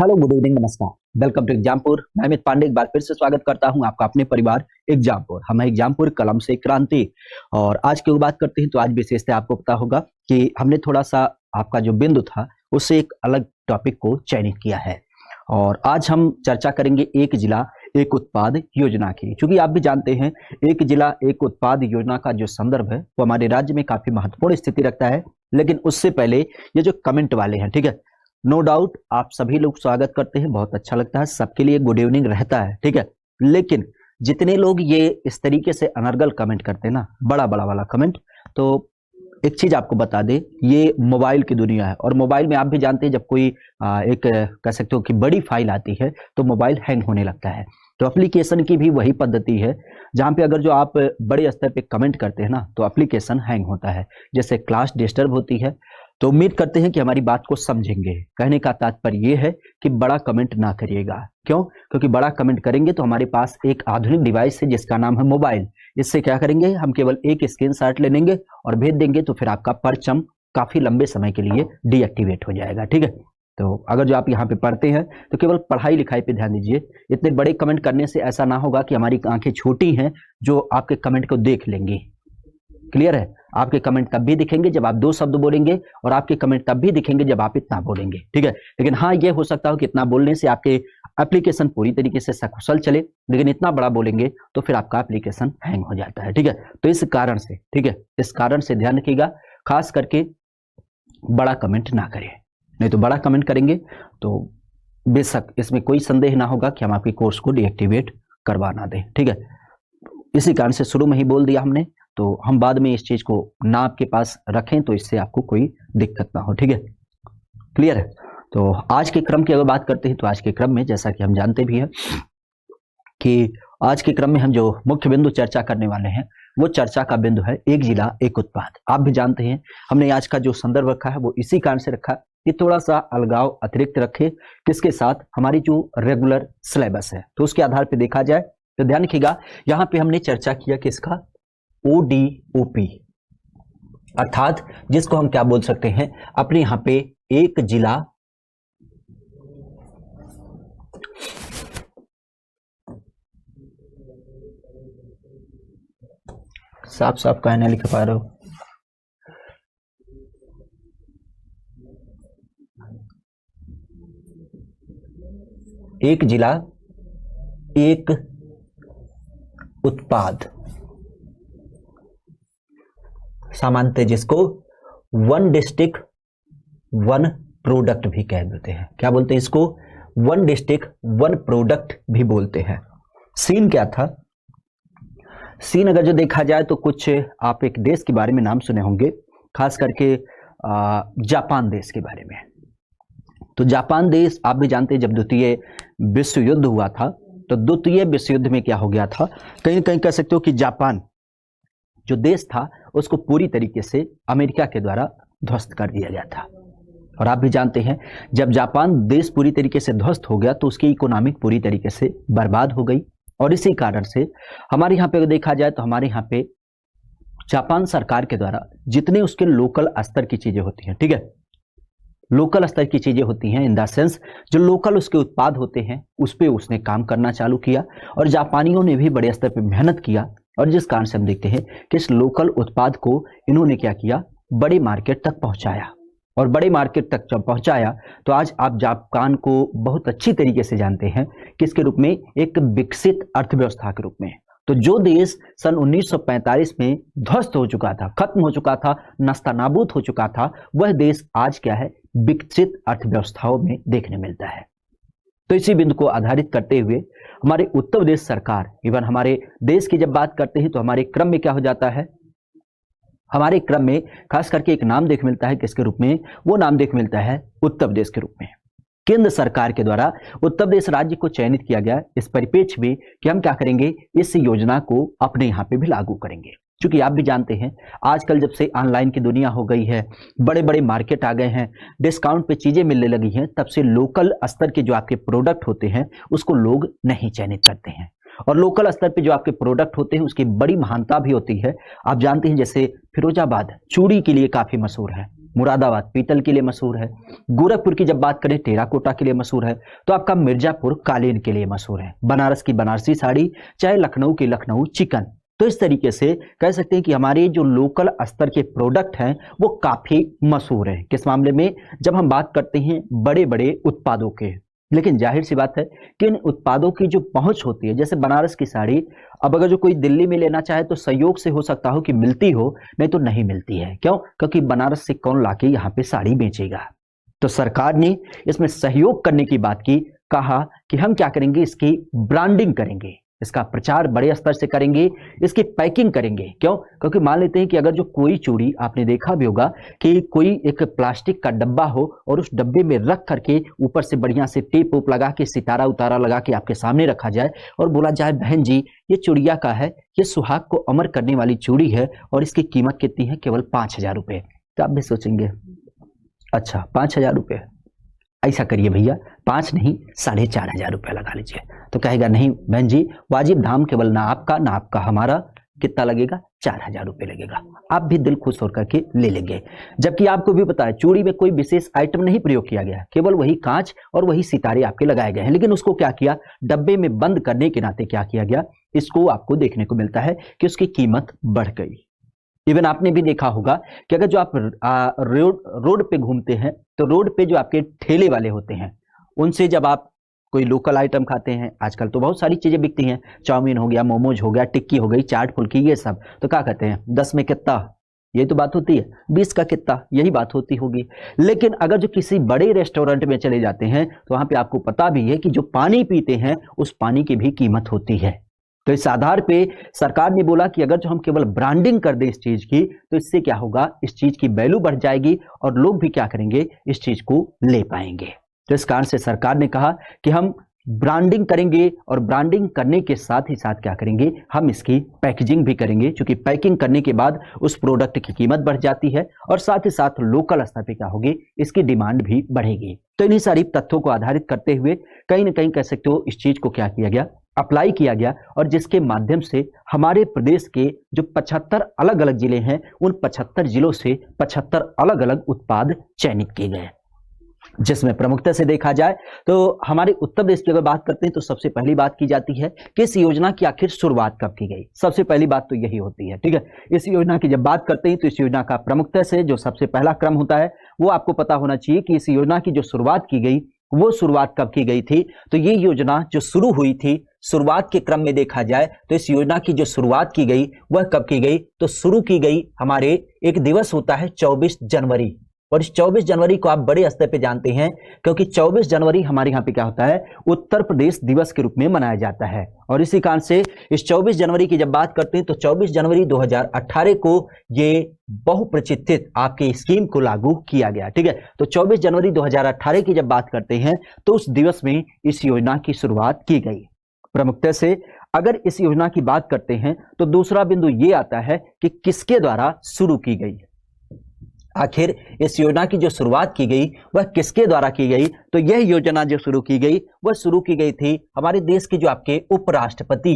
Hello, good evening, नमस्कार। Welcome to Exampur. मैं अमित पांडे एक बार फिर से स्वागत करता हूं आपका अपने परिवार एग्जामपुर। हम हैं एग्जामपुर, कलम से क्रांति। और आज की बात करते हैं तो आज विशेषता आपको पता होगा कि हमने थोड़ा सा आपका जो बिंदु था उससे एक अलग टॉपिक को चयनित किया है। और आज हम चर्चा करेंगे एक जिला एक उत्पाद योजना की। क्योंकि आप भी जानते हैं एक जिला एक उत्पाद योजना का जो संदर्भ है वो हमारे राज्य में काफी महत्वपूर्ण स्थिति रखता है। लेकिन उससे पहले ये जो कमेंट वाले हैं, ठीक है, नो डाउट आप सभी लोग स्वागत करते हैं, बहुत अच्छा लगता है, सबके लिए गुड इवनिंग रहता है, ठीक है। लेकिन जितने लोग ये इस तरीके से अनर्गल कमेंट करते हैं ना, बड़ा बड़ा वाला कमेंट, तो एक चीज आपको बता दे, ये मोबाइल की दुनिया है। और मोबाइल में आप भी जानते हैं जब कोई एक कह सकते हो कि बड़ी फाइल आती है तो मोबाइल हैंग होने लगता है। तो एप्लीकेशन की भी वही पद्धति है, जहां पे अगर जो आप बड़े स्तर पे कमेंट करते हैं ना तो एप्लीकेशन हैंग होता है, जैसे क्लास डिस्टर्ब होती है। तो उम्मीद करते हैं कि हमारी बात को समझेंगे। कहने का तात्पर्य यह है कि बड़ा कमेंट ना करिएगा। क्यों? क्योंकि बड़ा कमेंट करेंगे तो हमारे पास एक आधुनिक डिवाइस है जिसका नाम है मोबाइल। इससे क्या करेंगे, हम केवल एक स्क्रीनशॉट ले लेंगे और भेज देंगे, तो फिर आपका परचम काफी लंबे समय के लिए डीएक्टिवेट हो जाएगा, ठीक है। तो अगर जो आप यहाँ पे पढ़ते हैं तो केवल पढ़ाई लिखाई पे ध्यान दीजिए। इतने बड़े कमेंट करने से ऐसा ना होगा कि हमारी आंखें छोटी हैं जो आपके कमेंट को देख लेंगी। क्लियर है? आपके कमेंट तब भी दिखेंगे जब आप 2 शब्द बोलेंगे, और आपके कमेंट तब भी दिखेंगे जब आप इतना बोलेंगे, ठीक है। लेकिन हाँ, ये हो सकता हो कि इतना बोलने से आपके एप्लीकेशन पूरी तरीके से सकुशल चले, लेकिन इतना बड़ा बोलेंगे तो फिर आपका एप्लीकेशन हैंग हो जाता है, ठीक है। तो इस कारण से, ठीक है, इस कारण से ध्यान रखिएगा, खास करके बड़ा कमेंट ना करें। नहीं तो बड़ा कमेंट करेंगे तो बेशक इसमें कोई संदेह ना होगा कि हम आपके कोर्स को डीएक्टिवेट करवा ना दें, ठीक है। इसी कारण से शुरू में ही बोल दिया हमने, तो हम बाद में इस चीज को ना आपके पास रखें तो इससे आपको कोई दिक्कत ना हो, ठीक है। क्लियर है? तो आज के क्रम की अगर बात करते हैं तो आज के क्रम में जैसा कि हम जानते भी हैं कि आज के क्रम में हम जो मुख्य बिंदु चर्चा करने वाले हैं वो चर्चा का बिंदु है एक जिला एक उत्पाद। आप भी जानते हैं हमने आज का जो संदर्भ रखा है वो इसी कारण से रखा कि थोड़ा सा अलगाव अतिरिक्त रखे किसके साथ, हमारी जो रेगुलर सिलेबस है, तो उसके आधार पर देखा जाए। तो ध्यान रखिएगा, यहां पे हमने चर्चा किया कि इसका ओडीओपी, अर्थात जिसको हम क्या बोल सकते हैं, अपने यहां पे एक जिला साफ साफ कहने लिख पा रहे हो, एक जिला एक उत्पाद, सामान्यतः जिसको वन डिस्ट्रिक्ट वन प्रोडक्ट भी कह देते हैं। क्या बोलते हैं इसको? वन डिस्ट्रिक्ट वन प्रोडक्ट भी बोलते हैं। सीन क्या था? सीन अगर जो देखा जाए तो कुछ आप एक देश के बारे में नाम सुने होंगे, खास करके जापान देश के बारे में। तो जापान देश आप भी जानते हैं जब द्वितीय विश्व युद्ध हुआ था तो द्वितीय विश्व युद्ध में क्या हो गया था, कहीं कहीं कह सकते हो कि जापान जो देश था उसको पूरी तरीके से अमेरिका के द्वारा ध्वस्त कर दिया गया था। और आप भी जानते हैं जब जापान देश पूरी तरीके से ध्वस्त हो गया तो उसकी इकोनॉमिक पूरी तरीके से बर्बाद हो गई। और इसी कारण से हमारे यहाँ पे देखा जाए तो हमारे यहाँ पे जापान सरकार के द्वारा जितने उसके लोकल स्तर की चीजें होती हैं, ठीक है, लोकल स्तर की चीजें होती हैं, इन द सेंस जो लोकल उसके उत्पाद होते हैं उस पर उसने काम करना चालू किया। और जापानियों ने भी बड़े स्तर पर मेहनत किया, और जिस कारण से हम देखते हैं कि इस लोकल उत्पाद को इन्होंने क्या किया, बड़े मार्केट तक पहुंचाया। और बड़े मार्केट तक जब पहुंचाया तो आज आप जापान को बहुत अच्छी तरीके से जानते हैं किसके रूप में, एक विकसित अर्थव्यवस्था के रूप में। तो जो देश सन 1945 में ध्वस्त हो चुका था, खत्म हो चुका था, नस्तानाबूद हो चुका था, वह देश आज क्या है, विकसित अर्थव्यवस्थाओं में देखने मिलता है। तो इसी बिंदु को आधारित करते हुए हमारे उत्तर प्रदेश सरकार, इवन हमारे देश की जब बात करते हैं तो हमारे क्रम में क्या हो जाता है, हमारे क्रम में खास करके एक नाम देख मिलता है किसके रूप में, वो नाम देख मिलता है उत्तर प्रदेश के रूप में। केंद्र सरकार के द्वारा उत्तर प्रदेश राज्य को चयनित किया गया इस परिप्रेक्ष्य में कि हम क्या करेंगे, इस योजना को अपने यहाँ पे भी लागू करेंगे। क्योंकि आप भी जानते हैं आजकल जब से ऑनलाइन की दुनिया हो गई है, बड़े बड़े मार्केट आ गए हैं, डिस्काउंट पे चीजें मिलने लगी हैं, तब से लोकल स्तर के जो आपके प्रोडक्ट होते हैं उसको लोग नहीं चयनित करते हैं। और लोकल स्तर पे जो आपके प्रोडक्ट होते हैं उसकी बड़ी महानता भी होती है। आप जानते हैं जैसे फिरोजाबाद चूड़ी के लिए काफी मशहूर है, मुरादाबाद पीतल के लिए मशहूर है। गोरखपुर की जब बात करें टेराकोटा के लिए मशहूर है। तो आपका मिर्जापुर कालीन के लिए मशहूर है। बनारस की बनारसी साड़ी, चाहे लखनऊ की लखनऊ चिकन। तो इस तरीके से कह सकते हैं कि हमारे जो लोकल स्तर के प्रोडक्ट हैं वो काफी मशहूर हैं। किस मामले में? जब हम बात करते हैं बड़े बड़े उत्पादों के। लेकिन जाहिर सी बात है कि इन उत्पादों की जो पहुंच होती है, जैसे बनारस की साड़ी, अब अगर जो कोई दिल्ली में लेना चाहे तो संयोग से हो सकता हो कि मिलती हो, नहीं तो नहीं मिलती है। क्यों? क्योंकि बनारस से कौन लाके यहाँ पे साड़ी बेचेगा। तो सरकार ने इसमें सहयोग करने की बात की, कहा कि हम क्या करेंगे, इसकी ब्रांडिंग करेंगे, इसका प्रचार बड़े स्तर से करेंगे, इसकी पैकिंग करेंगे। क्यों? क्योंकि मान लेते हैं कि अगर जो कोई चूड़ी, आपने देखा भी होगा कि कोई एक प्लास्टिक का डब्बा हो और उस डब्बे में रख करके ऊपर से बढ़िया से टेप ओप लगा के, सितारा उतारा लगा के आपके सामने रखा जाए और बोला जाए बहन जी ये चूड़िया का है, ये सुहाग को अमर करने वाली चूड़ी है और इसकी कीमत कितनी है? केवल 5,000 रुपये। तो आप भी सोचेंगे अच्छा 5,000 रुपये, ऐसा करिए भैया 5 नहीं 4,500 रुपया लगा लीजिए। तो कहेगा नहीं बहन जी, वाजिब दाम केवल ना आपका हमारा, कितना लगेगा? 4,000 रुपये लगेगा। आप भी दिल खुश होकर के ले लेंगे। जबकि आपको भी पता है चूड़ी में कोई विशेष आइटम नहीं प्रयोग किया गया, केवल वही कांच और वही सितारे आपके लगाए गए हैं। लेकिन उसको क्या किया, डब्बे में बंद करने के नाते क्या किया गया, इसको आपको देखने को मिलता है कि उसकी कीमत बढ़ गई। इवन आपने भी देखा होगा कि अगर जो आप रोड पे घूमते हैं तो रोड पे जो आपके ठेले वाले होते हैं, उनसे जब आप कोई लोकल आइटम खाते हैं, आजकल तो बहुत सारी चीजें बिकती हैं, चाउमीन हो गया, मोमोज हो गया, टिक्की हो गई, चाट फुल्की, ये सब, तो क्या कहते हैं 10 में कितना, यही तो बात होती है, 20 का कितना, यही बात होती होगी। लेकिन अगर जो किसी बड़े रेस्टोरेंट में चले जाते हैं तो वहां पे आपको पता भी है कि जो पानी पीते हैं उस पानी की भी कीमत होती है। तो इस आधार पे सरकार ने बोला कि अगर जो हम केवल ब्रांडिंग कर दें इस चीज की, तो इससे क्या होगा, इस चीज की वैल्यू बढ़ जाएगी और लोग भी क्या करेंगे, इस चीज को ले पाएंगे। तो इस कारण से सरकार ने कहा कि हम ब्रांडिंग करेंगे और ब्रांडिंग करने के साथ ही साथ क्या करेंगे, हम इसकी पैकेजिंग भी करेंगे, क्योंकि पैकिंग करने के बाद उस प्रोडक्ट की कीमत बढ़ जाती है और साथ ही साथ लोकल स्तर पे क्या होगी, इसकी डिमांड भी बढ़ेगी। तो इन्हीं सारी तथ्यों को आधारित करते हुए कहीं ना कहीं कह सकते हो इस चीज को क्या किया गया, अप्लाई किया गया, और जिसके माध्यम से हमारे प्रदेश के जो 75 अलग अलग जिले हैं, उन 75 जिलों से 75 अलग अलग उत्पाद चयनित किए गए। जिसमें प्रमुखता से देखा जाए तो हमारे उत्तर प्रदेश की अगर बात करते हैं तो सबसे पहली बात की जाती है कि इस योजना की आखिर शुरुआत कब की गई। सबसे पहली बात तो यही होती है, ठीक है। इस योजना की जब बात करते हैं तो इस योजना का प्रमुखता से जो सबसे पहला क्रम होता है वो आपको पता होना चाहिए कि इस योजना की जो शुरुआत की गई वो शुरुआत कब की गई थी। तो ये योजना जो शुरू हुई थी, शुरुआत के क्रम में देखा जाए तो इस योजना की जो शुरुआत की गई वह कब की गई, तो शुरू की गई हमारे एक दिवस होता है 24 जनवरी। और इस 24 जनवरी को आप बड़े स्तर पे जानते हैं क्योंकि 24 जनवरी हमारे यहाँ पे क्या होता है, उत्तर प्रदेश दिवस के रूप में मनाया जाता है। और इसी कारण से इस 24 जनवरी की जब बात करते हैं तो 24 जनवरी 2018 को ये बहुप्रचितित आपके स्कीम को लागू किया गया, ठीक है। तो 24 जनवरी 2018 की जब बात करते हैं तो उस दिवस में इस योजना की शुरुआत की गई प्रमुखता से। अगर इस योजना की बात करते हैं तो दूसरा बिंदु ये आता है कि किसके द्वारा शुरू की गई, आखिर इस योजना की जो शुरुआत की गई वह किसके द्वारा की गई। तो यह योजना जो शुरू की गई वह शुरू की गई थी हमारे देश के जो आपके उपराष्ट्रपति,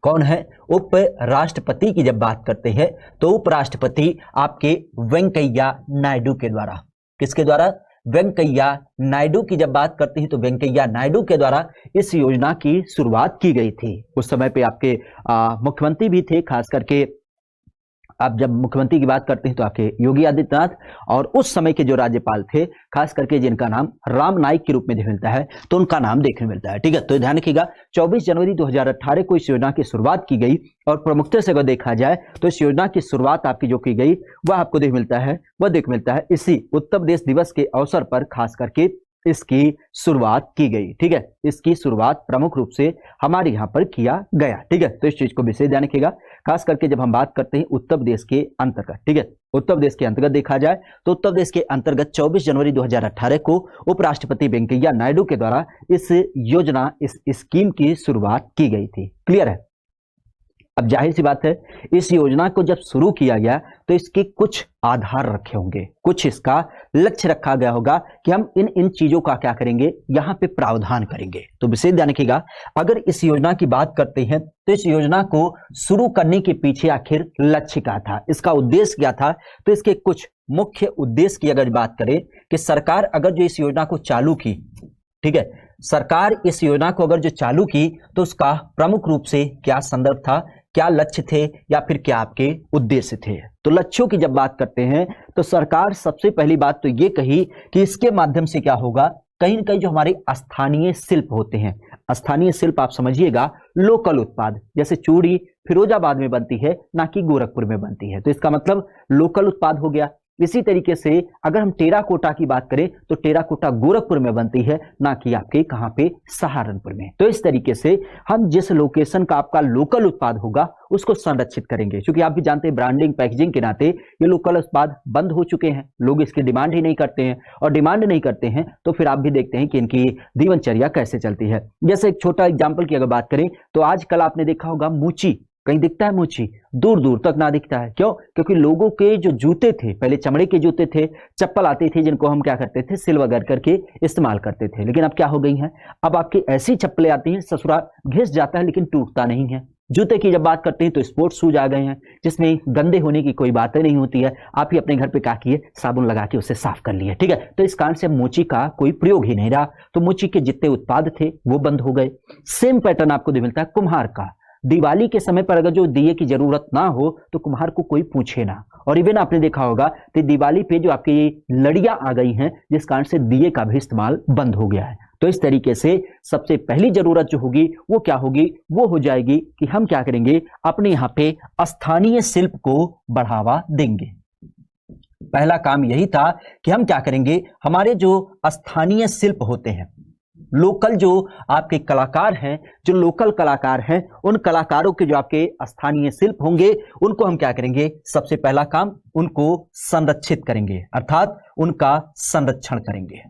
कौन है, उपराष्ट्रपति की जब बात करते हैं तो उपराष्ट्रपति आपके वेंकैया नायडू के द्वारा। किसके द्वारा, वेंकैया नायडू की जब बात करते हैं तो वेंकैया नायडू के द्वारा इस योजना की शुरुआत की गई थी। उस समय पे आपके मुख्यमंत्री भी थे, खास करके आप जब मुख्यमंत्री की बात करते हैं तो आपके योगी आदित्यनाथ, और उस समय के जो राज्यपाल थे खास करके जिनका नाम राम नाईक के रूप में मिलता है तो उनका नाम देखने मिलता है, ठीक है। तो ध्यान रखिएगा 24 जनवरी 2018 को इस योजना की शुरुआत की गई और प्रमुखता से अगर देखा जाए तो इस योजना की शुरुआत आपकी जो की गई वह आपको देख मिलता है इसी उत्तर प्रदेश दिवस के अवसर पर खास करके इसकी शुरुआत की गई, ठीक है। इसकी शुरुआत प्रमुख रूप से हमारे यहाँ पर किया गया, ठीक है। तो इस चीज को विशेष ध्यान रखिएगा, खास करके जब हम बात करते हैं उत्तर प्रदेश के अंतर्गत, ठीक है। उत्तर प्रदेश के अंतर्गत देखा जाए तो उत्तर प्रदेश के अंतर्गत 24 जनवरी 2018 को उपराष्ट्रपति वेंकैया नायडू के द्वारा इस योजना, इस स्कीम की शुरुआत की गई थी। क्लियर है। अब जाहिर सी बात है इस योजना को जब शुरू किया गया तो इसके कुछ आधार रखे होंगे, कुछ इसका लक्ष्य रखा गया होगा कि हम इन चीजों का क्या करेंगे, यहाँ पे प्रावधान करेंगे। तो विशेष ध्यान रखिएगा, अगर इस योजना की बात करते हैं तो इस योजना को शुरू करने के पीछे आखिर लक्ष्य क्या था, इसका उद्देश्य क्या था, तो इसके कुछ मुख्य उद्देश्य की अगर बात करें कि सरकार अगर जो इस योजना को चालू की, ठीक है, सरकार इस योजना को अगर जो चालू की तो उसका प्रमुख रूप से क्या संदर्भ था, क्या लक्ष्य थे या फिर क्या आपके उद्देश्य थे। तो लक्ष्यों की जब बात करते हैं तो सरकार सबसे पहली बात तो ये कही कि इसके माध्यम से क्या होगा, कहीं ना कहीं जो हमारे स्थानीय शिल्प होते हैं, स्थानीय शिल्प आप समझिएगा लोकल उत्पाद, जैसे चूड़ी फिरोजाबाद में बनती है ना कि गोरखपुर में बनती है, तो इसका मतलब लोकल उत्पाद हो गया। इसी तरीके से अगर हम टेराकोटा की बात करें तो टेराकोटा गोरखपुर में बनती है ना कि आपके कहां पे, सहारनपुर में। तो इस तरीके से हम जिस लोकेशन का आपका लोकल उत्पाद होगा उसको संरक्षित करेंगे, क्योंकि आप भी जानते हैं ब्रांडिंग पैकेजिंग के नाते ये लोकल उत्पाद बंद हो चुके हैं, लोग इसकी डिमांड ही नहीं करते हैं, और डिमांड नहीं करते हैं तो फिर आप भी देखते हैं कि इनकी जीवनचर्या कैसे चलती है। जैसे एक छोटा एग्जाम्पल की अगर बात करें तो आजकल आपने देखा होगा मूची, कहीं दिखता है मूची, दूर दूर तक ना दिखता है। क्यों? क्योंकि लोगों के जो जूते थे, पहले चमड़े के जूते थे, चप्पल आती थी जिनको हम क्या करते थे, सिल वगैरह करके इस्तेमाल करते थे, लेकिन अब क्या हो गई हैं, अब आपकी ऐसी चप्पलें आती हैं ससुरा घिस जाता है लेकिन टूटता नहीं है। जूते की जब बात करते हैं तो स्पोर्ट्स शूज आ गए हैं जिसमें गंदे होने की कोई बात नहीं होती है, आप ही अपने घर पे क्या किए, साबुन लगा के उसे साफ कर लिए, ठीक है। तो इस कारण से मोची का कोई प्रयोग ही नहीं रहा, तो मोची के जितने उत्पाद थे वो बंद हो गए। सेम पैटर्न आपको मिलता है कुम्हार का, दिवाली के समय पर अगर जो दिए की जरूरत ना हो तो कुम्हार को कोई पूछे ना, और इवन आपने देखा होगा कि दिवाली पे जो आपकी लड़ियां आ गई हैं जिस कारण से दिए का भी इस्तेमाल बंद हो गया है। तो इस तरीके से सबसे पहली जरूरत जो होगी वो क्या होगी, वो हो जाएगी कि हम क्या करेंगे, अपने यहाँ पे स्थानीय शिल्प को बढ़ावा देंगे। पहला काम यही था कि हम क्या करेंगे, हमारे जो स्थानीय शिल्प होते हैं, लोकल जो आपके कलाकार हैं, जो लोकल कलाकार हैं, उन कलाकारों के जो आपके स्थानीय शिल्प होंगे उनको हम क्या करेंगे, सबसे पहला काम उनको संरक्षित करेंगे, अर्थात उनका संरक्षण करेंगे।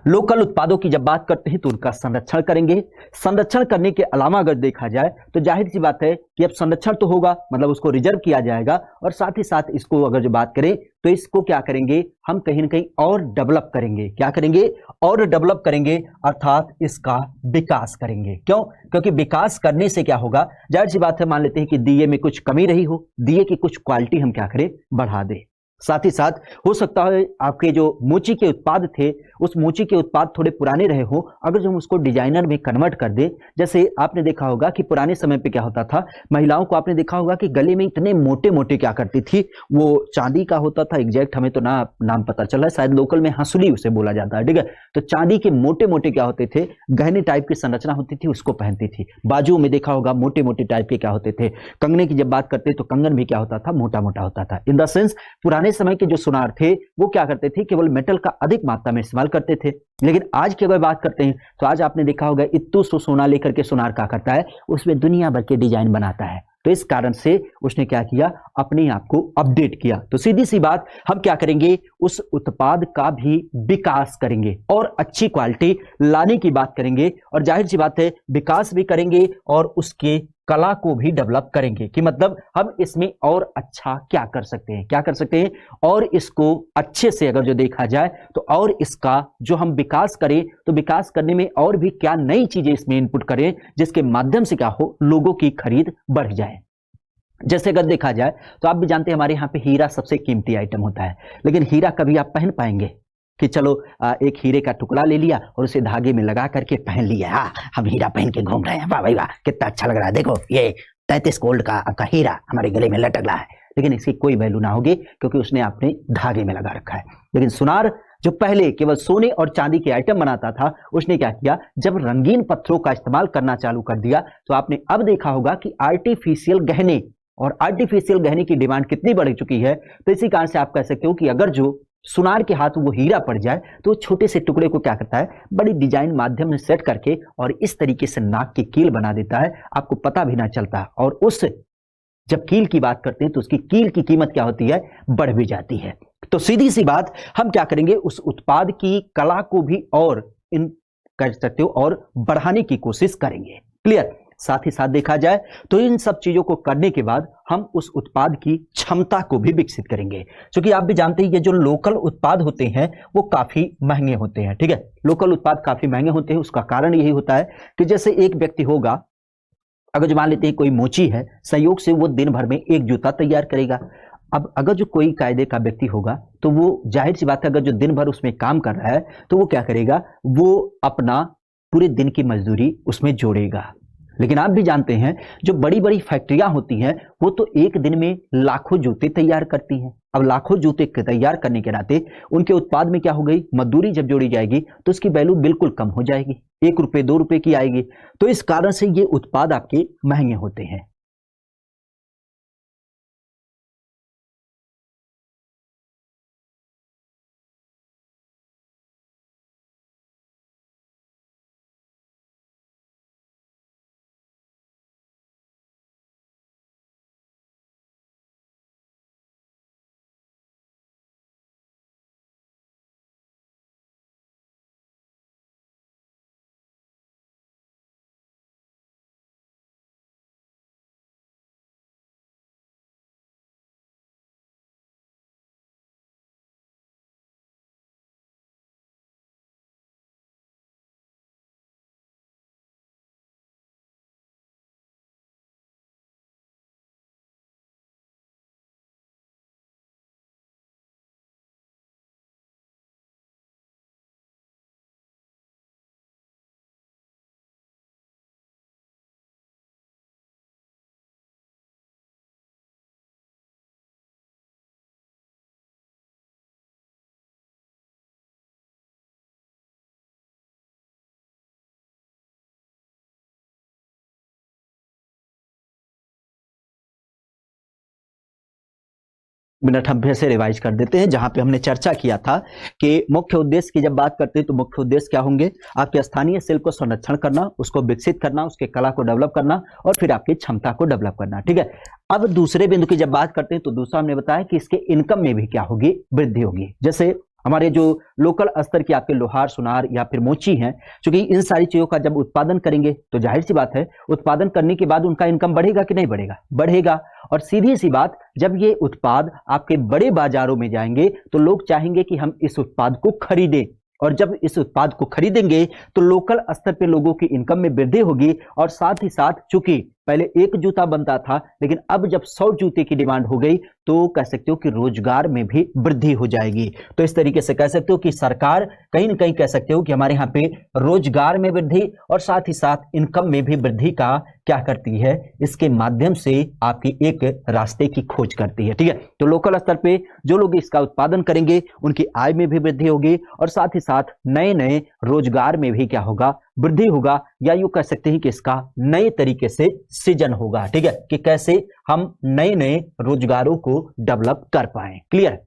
लोकल उत्पादों की जब बात करते हैं तो उनका संरक्षण करेंगे। संरक्षण करने के अलावा अगर देखा जाए तो जाहिर सी बात है कि अब संरक्षण तो होगा, मतलब उसको रिजर्व किया जाएगा, और साथ ही साथ इसको अगर जो बात करें तो इसको क्या करेंगे, हम कहीं ना कहीं और डेवलप करेंगे। क्या करेंगे, और डेवलप करेंगे, अर्थात इसका विकास करेंगे। क्यों? क्योंकि विकास करने से क्या होगा, जाहिर सी बात है, मान लेते हैं कि दिए में कुछ कमी रही हो, दिए की कुछ क्वालिटी हम क्या करें, बढ़ा दें। साथ ही साथ हो सकता है आपके जो मोची के उत्पाद थे, उस मोची के उत्पाद थोड़े पुराने रहे हो, अगर जो हम उसको डिजाइनर में कन्वर्ट कर दे। जैसे आपने देखा होगा कि पुराने समय पे क्या होता था, महिलाओं को आपने देखा होगा कि गले में इतने मोटे मोटे क्या करती थी, वो चांदी का होता था, एग्जैक्ट हमें तो नाम पता चला है, शायद लोकल में हंसुली उसे बोला जाता है, ठीक है। तो चांदी के मोटे मोटे क्या होते थे, गहने टाइप की संरचना होती थी, उसको पहनती थी। बाजू में देखा होगा मोटे मोटे टाइप के क्या होते थे। कंगने की जब बात करते तो कंगन भी क्या होता था, मोटा मोटा होता था। इन द सेंस पुराने समय के जो सुनार थे वो क्या करते थे, केवल मेटल का अधिक मात्रा में इस्तेमाल करते थे। लेकिन आज की अगर बात करते हैं तो आज आपने देखा होगा इत्तू सो सोना लेकर के सुनार क्या करता है, उसमें दुनिया भर के डिजाइन बनाता है। तो इस कारण से उसने क्या किया, अपने आप को अपडेट किया। तो सीधी सी बात, हम क्या करेंगे, उस उत्पाद का भी विकास करेंगे और अच्छी क्वालिटी लाने की बात करेंगे, और जाहिर सी बात है विकास भी करेंगे और उसके कला को भी डेवलप करेंगे कि मतलब हम इसमें और अच्छा क्या कर सकते हैं, क्या कर सकते हैं, और इसको अच्छे से अगर जो देखा जाए तो और इसका जो हम विकास करें तो विकास करने में और भी क्या नई चीजें इसमें इनपुट करें जिसके माध्यम से क्या हो, लोगों की खरीद बढ़ जाए। जैसे अगर देखा जाए तो आप भी जानते हैं हमारे यहाँ पे हीरा सबसे कीमती आइटम होता है, लेकिन हीरा कभी आप पहन पाएंगे कि चलो एक हीरे का टुकड़ा ले लिया और उसे धागे में लगा करके पहन लिया, हाँ हम हीरा पहन के घूम रहे हैं, वाह भाई वाह कितना अच्छा लग रहा है, देखो ये 33 गोल्ड का आपका हीरा हमारे गले में लटक रहा है, लेकिन इसकी कोई वैल्यू ना होगी क्योंकि उसने अपने धागे में लगा रखा है। लेकिन सुनार जो पहले केवल सोने और चांदी के आइटम बनाता था, उसने क्या किया, जब रंगीन पत्थरों का इस्तेमाल करना चालू कर दिया तो आपने अब देखा होगा कि आर्टिफिशियल गहने और आर्टिफिशियल गहने की डिमांड कितनी बढ़ चुकी है। तो इसी कारण से आप कह सकते हो कि अगर जो सुनार के हाथ वो हीरा पड़ जाए तो छोटे से टुकड़े को क्या करता है, बड़ी डिजाइन माध्यम में सेट करके और इस तरीके से नाक की कील बना देता है, आपको पता भी ना चलता। और उस जब कील की बात करते हैं तो उसकी कील की कीमत क्या होती है, बढ़ भी जाती है। तो सीधी सी बात, हम क्या करेंगे, उस उत्पाद की कला को भी और इन कर सकते हो और बढ़ाने की कोशिश करेंगे। क्लियर? साथ ही साथ देखा जाए तो इन सब चीजों को करने के बाद हम उस उत्पाद की क्षमता को भी विकसित करेंगे, क्योंकि आप भी जानते हैं ये जो लोकल उत्पाद होते हैं वो काफी महंगे होते हैं, ठीक है। लोकल उत्पाद काफी महंगे होते हैं, उसका कारण यही होता है कि जैसे एक व्यक्ति होगा, अगर जो मान लेते हैं कोई मोची है, संयोग से वो दिन भर में एक जूता तैयार करेगा, अब अगर जो कोई कायदे का व्यक्ति होगा तो वो जाहिर सी बात है, अगर जो दिन भर उसमें काम कर रहा है तो वो क्या करेगा, वो अपना पूरे दिन की मजदूरी उसमें जोड़ेगा। लेकिन आप भी जानते हैं जो बड़ी बड़ी फैक्ट्रियां होती हैं वो तो एक दिन में लाखों जूते तैयार करती हैं। अब लाखों जूते तैयार करने के नाते उनके उत्पाद में क्या हो गई, मजदूरी जब जोड़ी जाएगी तो उसकी वैल्यू बिल्कुल कम हो जाएगी, 1 रुपए 2 रुपए की आएगी। तो इस कारण से ये उत्पाद आपके महंगे होते हैं। मिनट हम फिर से रिवाइज कर देते हैं जहां पे हमने चर्चा किया था कि मुख्य उद्देश्य की जब बात करते हैं तो मुख्य उद्देश्य क्या होंगे, आपके स्थानीय शिल्प को संरक्षण करना, उसको विकसित करना, उसके कला को डेवलप करना और फिर आपकी क्षमता को डेवलप करना। ठीक है। अब दूसरे बिंदु की जब बात करते हैं तो दूसरा हमने बताया कि इसके इनकम में भी क्या होगी, वृद्धि होगी। जैसे हमारे जो लोकल स्तर के आपके लोहार सुनार या फिर मोची हैं, क्योंकि इन सारी चीजों का जब उत्पादन करेंगे तो जाहिर सी बात है उत्पादन करने के बाद उनका इनकम बढ़ेगा कि नहीं बढ़ेगा, बढ़ेगा। और सीधी सी बात, जब ये उत्पाद आपके बड़े बाजारों में जाएंगे तो लोग चाहेंगे कि हम इस उत्पाद को खरीदें, और जब इस उत्पाद को खरीदेंगे तो लोकल स्तर पे लोगों की इनकम में वृद्धि होगी। और साथ ही साथ चूंकि पहले एक जूता बनता था लेकिन अब जब 100 जूते की डिमांड हो गई तो कह सकते हो कि रोजगार में भी वृद्धि हो जाएगी। तो इस तरीके से कह सकते हो कि सरकार कहीं ना कहीं कह सकते हो कि हमारे यहाँ पे रोजगार में वृद्धि और साथ ही साथ इनकम में भी वृद्धि का क्या करती है, इसके माध्यम से आपकी एक रास्ते की खोज करती है। ठीक है। तो लोकल स्तर पे जो लोग इसका उत्पादन करेंगे उनकी आय में भी वृद्धि होगी और साथ ही साथ नए नए रोजगार में भी क्या होगा, वृद्धि होगा, या यूं कह सकते हैं कि इसका नए तरीके से सृजन होगा। ठीक है, कि कैसे हम नए नए रोजगारों को डेवलप कर पाए। क्लियर।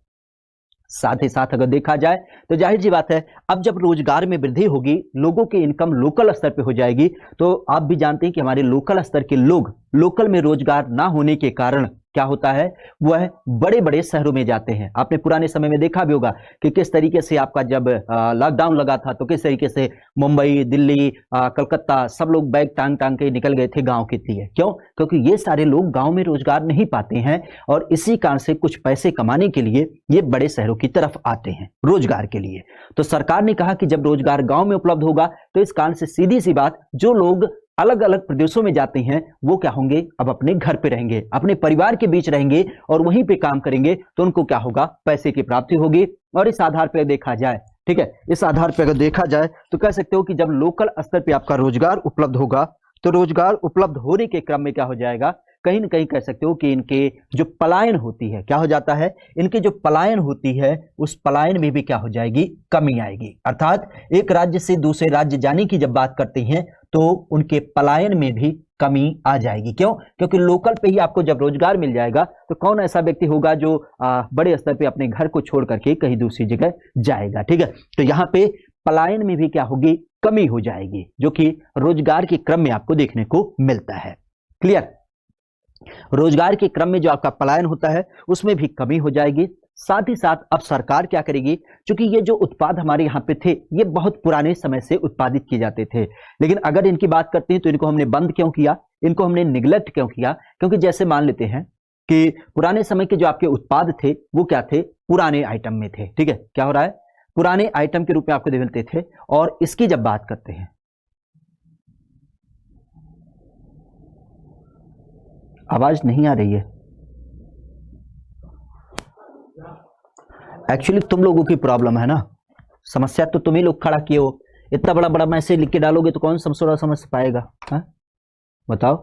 साथ ही साथ अगर देखा जाए तो जाहिर सी बात है अब जब रोजगार में वृद्धि होगी, लोगों की इनकम लोकल स्तर पे हो जाएगी, तो आप भी जानते हैं कि हमारे लोकल स्तर के लोग लोकल में रोजगार ना होने के कारण क्या होता है, वह बड़े बड़े शहरों में जाते हैं। आपने पुराने समय में देखा भी होगा कि किस तरीके से आपका जब लॉकडाउन लगा था तो किस तरीके से मुंबई, दिल्ली, कलकत्ता सब लोग बैग टांग टांग के निकल गए थे गांव के लिए। क्यों? क्योंकि ये सारे लोग गांव में रोजगार नहीं पाते हैं और इसी कारण से कुछ पैसे कमाने के लिए ये बड़े शहरों की तरफ आते हैं रोजगार के लिए। तो सरकार ने कहा कि जब रोजगार गांव में उपलब्ध होगा तो इस कारण से सीधी सी बात, जो लोग अलग अलग प्रदेशों में जाते हैं वो क्या होंगे, अब अपने घर पे रहेंगे, अपने परिवार के बीच रहेंगे और वहीं पे काम करेंगे, तो उनको क्या होगा, पैसे की प्राप्ति होगी। और इस आधार पर देखा जाए, ठीक है, इस आधार पर अगर देखा जाए तो कह सकते हो कि जब लोकल स्तर पे आपका रोजगार उपलब्ध होगा तो रोजगार उपलब्ध होने के क्रम में क्या हो जाएगा, कहीं ना कहीं कह सकते हो कि इनके जो पलायन होती है, क्या हो जाता है, इनके जो पलायन होती है उस पलायन में भी क्या हो जाएगी, कमी आएगी। अर्थात एक राज्य से दूसरे राज्य जाने की जब बात करते हैं तो उनके पलायन में भी कमी आ जाएगी। क्यों? क्योंकि लोकल पे ही आपको जब रोजगार मिल जाएगा तो कौन ऐसा व्यक्ति होगा जो बड़े स्तर पे अपने घर को छोड़ करके कहीं दूसरी जगह जाएगा। ठीक है। तो यहाँ पे पलायन में भी क्या होगी, कमी हो जाएगी, जो कि रोजगार के क्रम में आपको देखने को मिलता है। क्लियर। रोजगार के क्रम में जो आपका पलायन होता है उसमें भी कमी हो जाएगी। साथ ही साथ अब सरकार क्या करेगी, क्योंकि ये जो उत्पाद हमारे यहाँ पे थे ये बहुत पुराने समय से उत्पादित किए जाते थे, लेकिन अगर इनकी बात करते हैं तो इनको हमने बंद क्यों किया, इनको हमने निगलेक्ट क्यों किया, क्योंकि जैसे मान लेते हैं कि पुराने समय के जो आपके उत्पाद थे वो क्या थे, पुराने आइटम में थे। ठीक है। क्या हो रहा है, पुराने आइटम के रूप में आपको मिलते थे। और इसकी जब बात करते हैं, आवाज नहीं आ रही है, एक्चुअली तुम लोगों की प्रॉब्लम है ना, समस्या तो तुम ही लोग खड़ा किए हो। इतना बड़ा बड़ा मैसेज लिख के डालोगे तो कौन समझ समझ पाएगा? हाँ बताओ।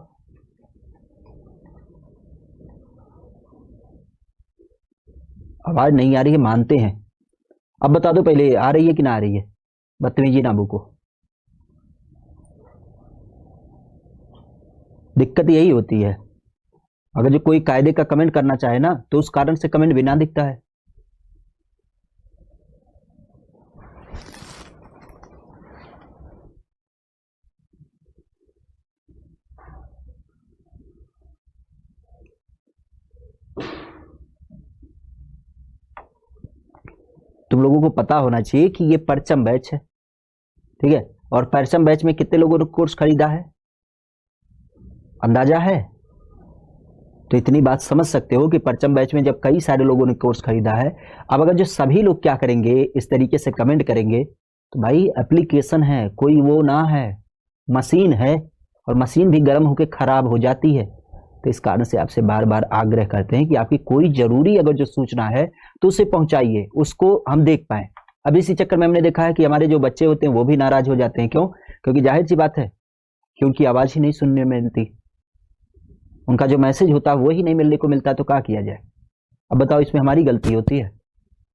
आवाज नहीं आ रही है मानते हैं, अब बता दो पहले आ रही है कि ना आ रही है, बदतमीजी ना भूको। दिक्कत यही होती है, अगर जो कोई कायदे का कमेंट करना चाहे ना तो उस कारण से कमेंट बिना दिखता है। तुम लोगों को पता होना चाहिए कि ये परचम बैच है, ठीक है, और परचम बैच में कितने लोगों ने कोर्स खरीदा है, अंदाजा है? तो इतनी बात समझ सकते हो कि परचम बैच में जब कई सारे लोगों ने कोर्स खरीदा है, अब अगर जो सभी लोग क्या करेंगे, इस तरीके से कमेंट करेंगे, तो भाई एप्लीकेशन है, कोई वो ना है, मशीन है, और मशीन भी गर्म होकर खराब हो जाती है। तो इस कारण से आपसे बार बार आग्रह करते हैं कि आपकी कोई जरूरी अगर जो सूचना है तो उसे पहुंचाइए, उसको हम देख पाए। अब इसी चक्कर में हमने देखा है कि हमारे जो बच्चे होते हैं वो भी नाराज हो जाते हैं। क्यों? क्योंकि जाहिर सी बात है, क्योंकि आवाज ही नहीं सुनने में मिलती, उनका जो मैसेज होता है वो ही नहीं मिलने को मिलता, तो क्या किया जाए? अब बताओ, इसमें हमारी गलती होती है?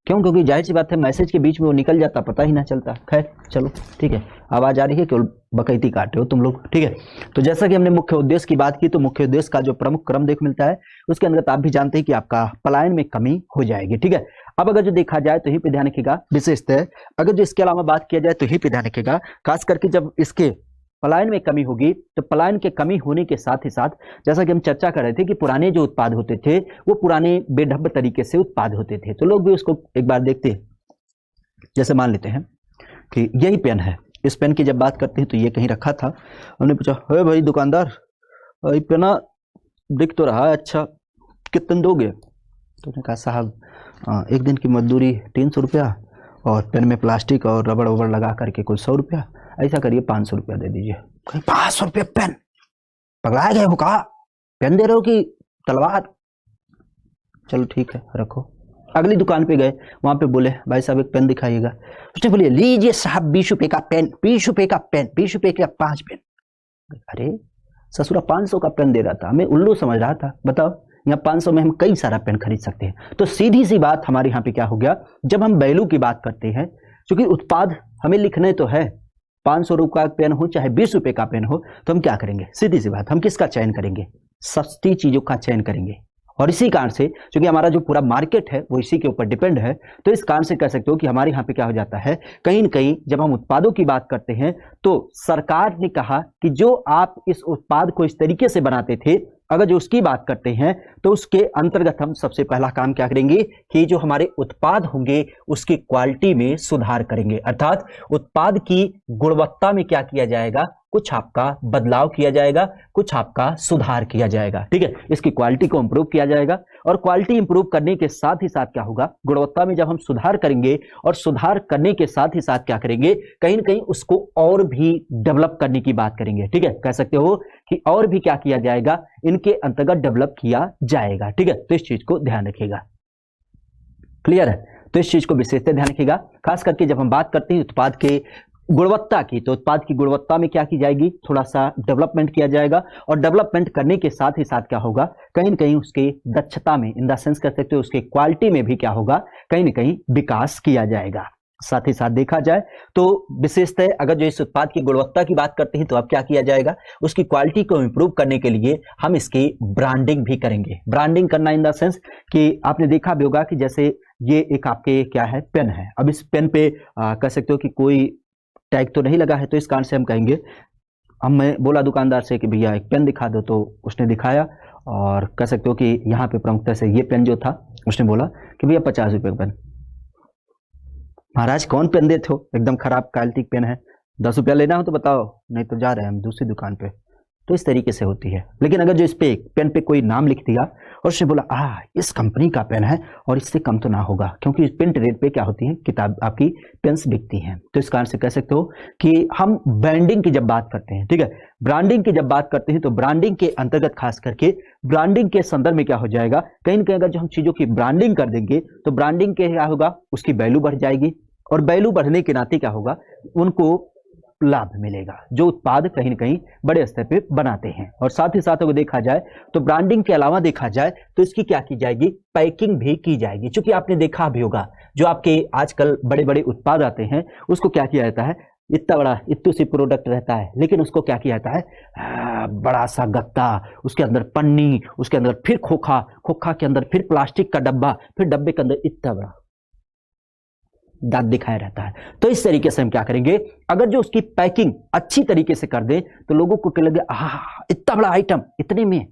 क्यों? क्योंकि जाहिर सी बात है मैसेज के बीच में वो निकल जाता, पता ही ना चलता। खैर चलो ठीक है, आवाज आ रही है, केवल बकैती काटे हो तुम लोग, ठीक है। तो जैसा कि हमने मुख्य उद्देश्य की बात की, तो मुख्य उद्देश्य का जो प्रमुख क्रम देख मिलता है उसके अंतर्गत आप भी जानते हैं कि आपका पलायन में कमी हो जाएगी, ठीक है। अब अगर जो देखा जाए तो ही पे ध्यान रखिएगा, विशेषतः अगर जो इसके अलावा बात किया जाए तो ही पे ध्यान रखिएगा, खास करके जब इसके पलायन में कमी होगी तो पलायन के कमी होने के साथ ही साथ, जैसा कि हम चर्चा कर रहे थे कि पुराने जो उत्पाद होते थे वो पुराने बेढब तरीके से उत्पाद होते थे, तो लोग भी उसको एक बार देखते हैं। जैसे मान लेते हैं कि यही पेन है, इस पेन की जब बात करते हैं तो ये कहीं रखा था, हमने पूछा, हे भाई दुकानदार, ये पेना दिख तो रहा है अच्छा, कितने दोगे? तो उसने कहा, साहब एक दिन की मजदूरी 300 रुपया, और पेन में प्लास्टिक और रबड़ वबड़ लगा करके कुल 100 रुपया, ऐसा करिए 500 रुपया दे दीजिए। 500 रुपया पेन? पगलाए गए हो कहा? पेन दे रहे हो कि तलवार? चलो ठीक है रखो। अगली दुकान पे गए, वहां पे बोले, भाई साहब एक पेन दिखाइएगा। उसने बोले, लीजिए साहब 20 रुपए का पेन, 20 रुपए का पेन, 20 रुपए का 5 पेन। अरे ससुरा 500 का पेन दे रहा था, हमें उल्लू समझ रहा था। बताओ, यहाँ 500 में हम कई सारा पेन खरीद सकते हैं। तो सीधी सी बात हमारे यहाँ पे क्या हो गया, जब हम वैल्यू की बात करते हैं, क्योंकि उत्पाद हमें लिखने तो है, 500 रुपये का पेन हो चाहे 20 रुपए का पेन हो, तो हम क्या करेंगे? सीधी सी बात, हम किसका चयन करेंगे? सस्ती चीजों का चयन करेंगे। और इसी कारण से, क्योंकि हमारा जो पूरा मार्केट है वो इसी के ऊपर डिपेंड है, तो इस कारण से कह सकते हो कि हमारे यहाँ पे क्या हो जाता है, कहीं न कहीं जब हम उत्पादों की बात करते हैं तो सरकार ने कहा कि जो आप इस उत्पाद को इस तरीके से बनाते थे, अगर जो उसकी बात करते हैं तो उसके अंतर्गत हम सबसे पहला काम क्या करेंगे कि जो हमारे उत्पाद होंगे उसकी क्वालिटी में सुधार करेंगे, अर्थात उत्पाद की गुणवत्ता में क्या किया जाएगा, कुछ आपका बदलाव किया जाएगा, कुछ आपका सुधार किया जाएगा, ठीक है। इसकी क्वालिटी को इंप्रूव किया जाएगा, और क्वालिटी इंप्रूव करने के साथ ही साथ क्या होगा, गुणवत्ता में जब हम सुधार करेंगे, और सुधार करने के साथ ही साथ क्या करेंगे, कहीं ना कहीं उसको और भी डेवलप करने की बात करेंगे, ठीक है। कह सकते हो कि और भी क्या किया जाएगा, इनके अंतर्गत डेवलप किया जाएगा, ठीक है। तो इस चीज को ध्यान रखिएगा, क्लियर है? तो इस चीज को विशेषतः ध्यान रखिएगा, खास करके जब हम बात करते हैं उत्पाद के गुणवत्ता की, तो उत्पाद की गुणवत्ता में क्या की जाएगी, थोड़ा सा डेवलपमेंट किया जाएगा, और डेवलपमेंट करने के साथ ही साथ क्या होगा, कहीं ना कहीं उसके दक्षता में, इन द सेंस कह सकते हो उसके क्वालिटी में भी क्या होगा, कहीं ना कहीं विकास किया जाएगा। साथ ही साथ देखा जाए तो विशेषतः अगर जो इस उत्पाद की गुणवत्ता की बात करते हैं तो अब क्या किया जाएगा, उसकी क्वालिटी को इंप्रूव करने के लिए हम इसकी ब्रांडिंग भी करेंगे। ब्रांडिंग करना इन द सेंस कि आपने देखा भी होगा कि जैसे ये एक आपके क्या है, पेन है, अब इस पेन पे कह सकते हो कि कोई टैग तो नहीं लगा है, तो इस कारण से हम कहेंगे, मैं बोला दुकानदार से कि भैया एक पेन दिखा दो, तो उसने दिखाया, और कह सकते हो कि यहाँ पे प्रमुखता से ये पेन जो था, उसने बोला कि भैया 50 रुपये का पेन। महाराज कौन पेन देते हो, एकदम खराब क्वालिटी पेन है, 10 रुपया लेना हो तो बताओ, नहीं तो जा रहे हैं हम दूसरी दुकान पे। तो इस तरीके से होती है। लेकिन अगर जो इस पे पेन पे कोई नाम लिख दिया और उसने बोला इस कंपनी का पेन है और इससे कम तो ना होगा, क्योंकि प्रिंट रेट पे क्या होती है, किताब आपकी पेन्स बिकती हैं। तो इस कारण से कह सकते हो कि हम ब्रांडिंग की जब बात करते हैं, ठीक है, ब्रांडिंग की जब बात करते हैं तो ब्रांडिंग के अंतर्गत खास करके ब्रांडिंग के संदर्भ में क्या हो जाएगा, कहीं ना कहीं अगर जो हम चीजों की ब्रांडिंग कर देंगे तो ब्रांडिंग के क्या होगा, उसकी वैल्यू बढ़ जाएगी, और वैल्यू बढ़ने के नाते क्या होगा, उनको लाभ मिलेगा जो उत्पाद कहीं ना कहीं बड़े स्तर पे बनाते हैं। और साथ ही साथ अगर देखा जाए तो ब्रांडिंग के अलावा देखा जाए तो इसकी क्या की जाएगी, पैकिंग भी की जाएगी। चूंकि आपने देखा भी होगा जो आपके आजकल बड़े बड़े उत्पाद आते हैं उसको क्या किया जाता है, इतना बड़ा इतू सी प्रोडक्ट रहता है, लेकिन उसको क्या किया जाता है, बड़ा सा गत्ता, उसके अंदर पन्नी, उसके अंदर फिर खोखा, खोखा के अंदर फिर प्लास्टिक का डब्बा, फिर डब्बे के अंदर इतना बड़ा दांत दिखाया रहता है। तो इस तरीके से हम क्या करेंगे, अगर जो उसकी पैकिंग अच्छी तरीके से कर दे तो लोगों को क्या लगे, इतना बड़ा आइटम इतने में,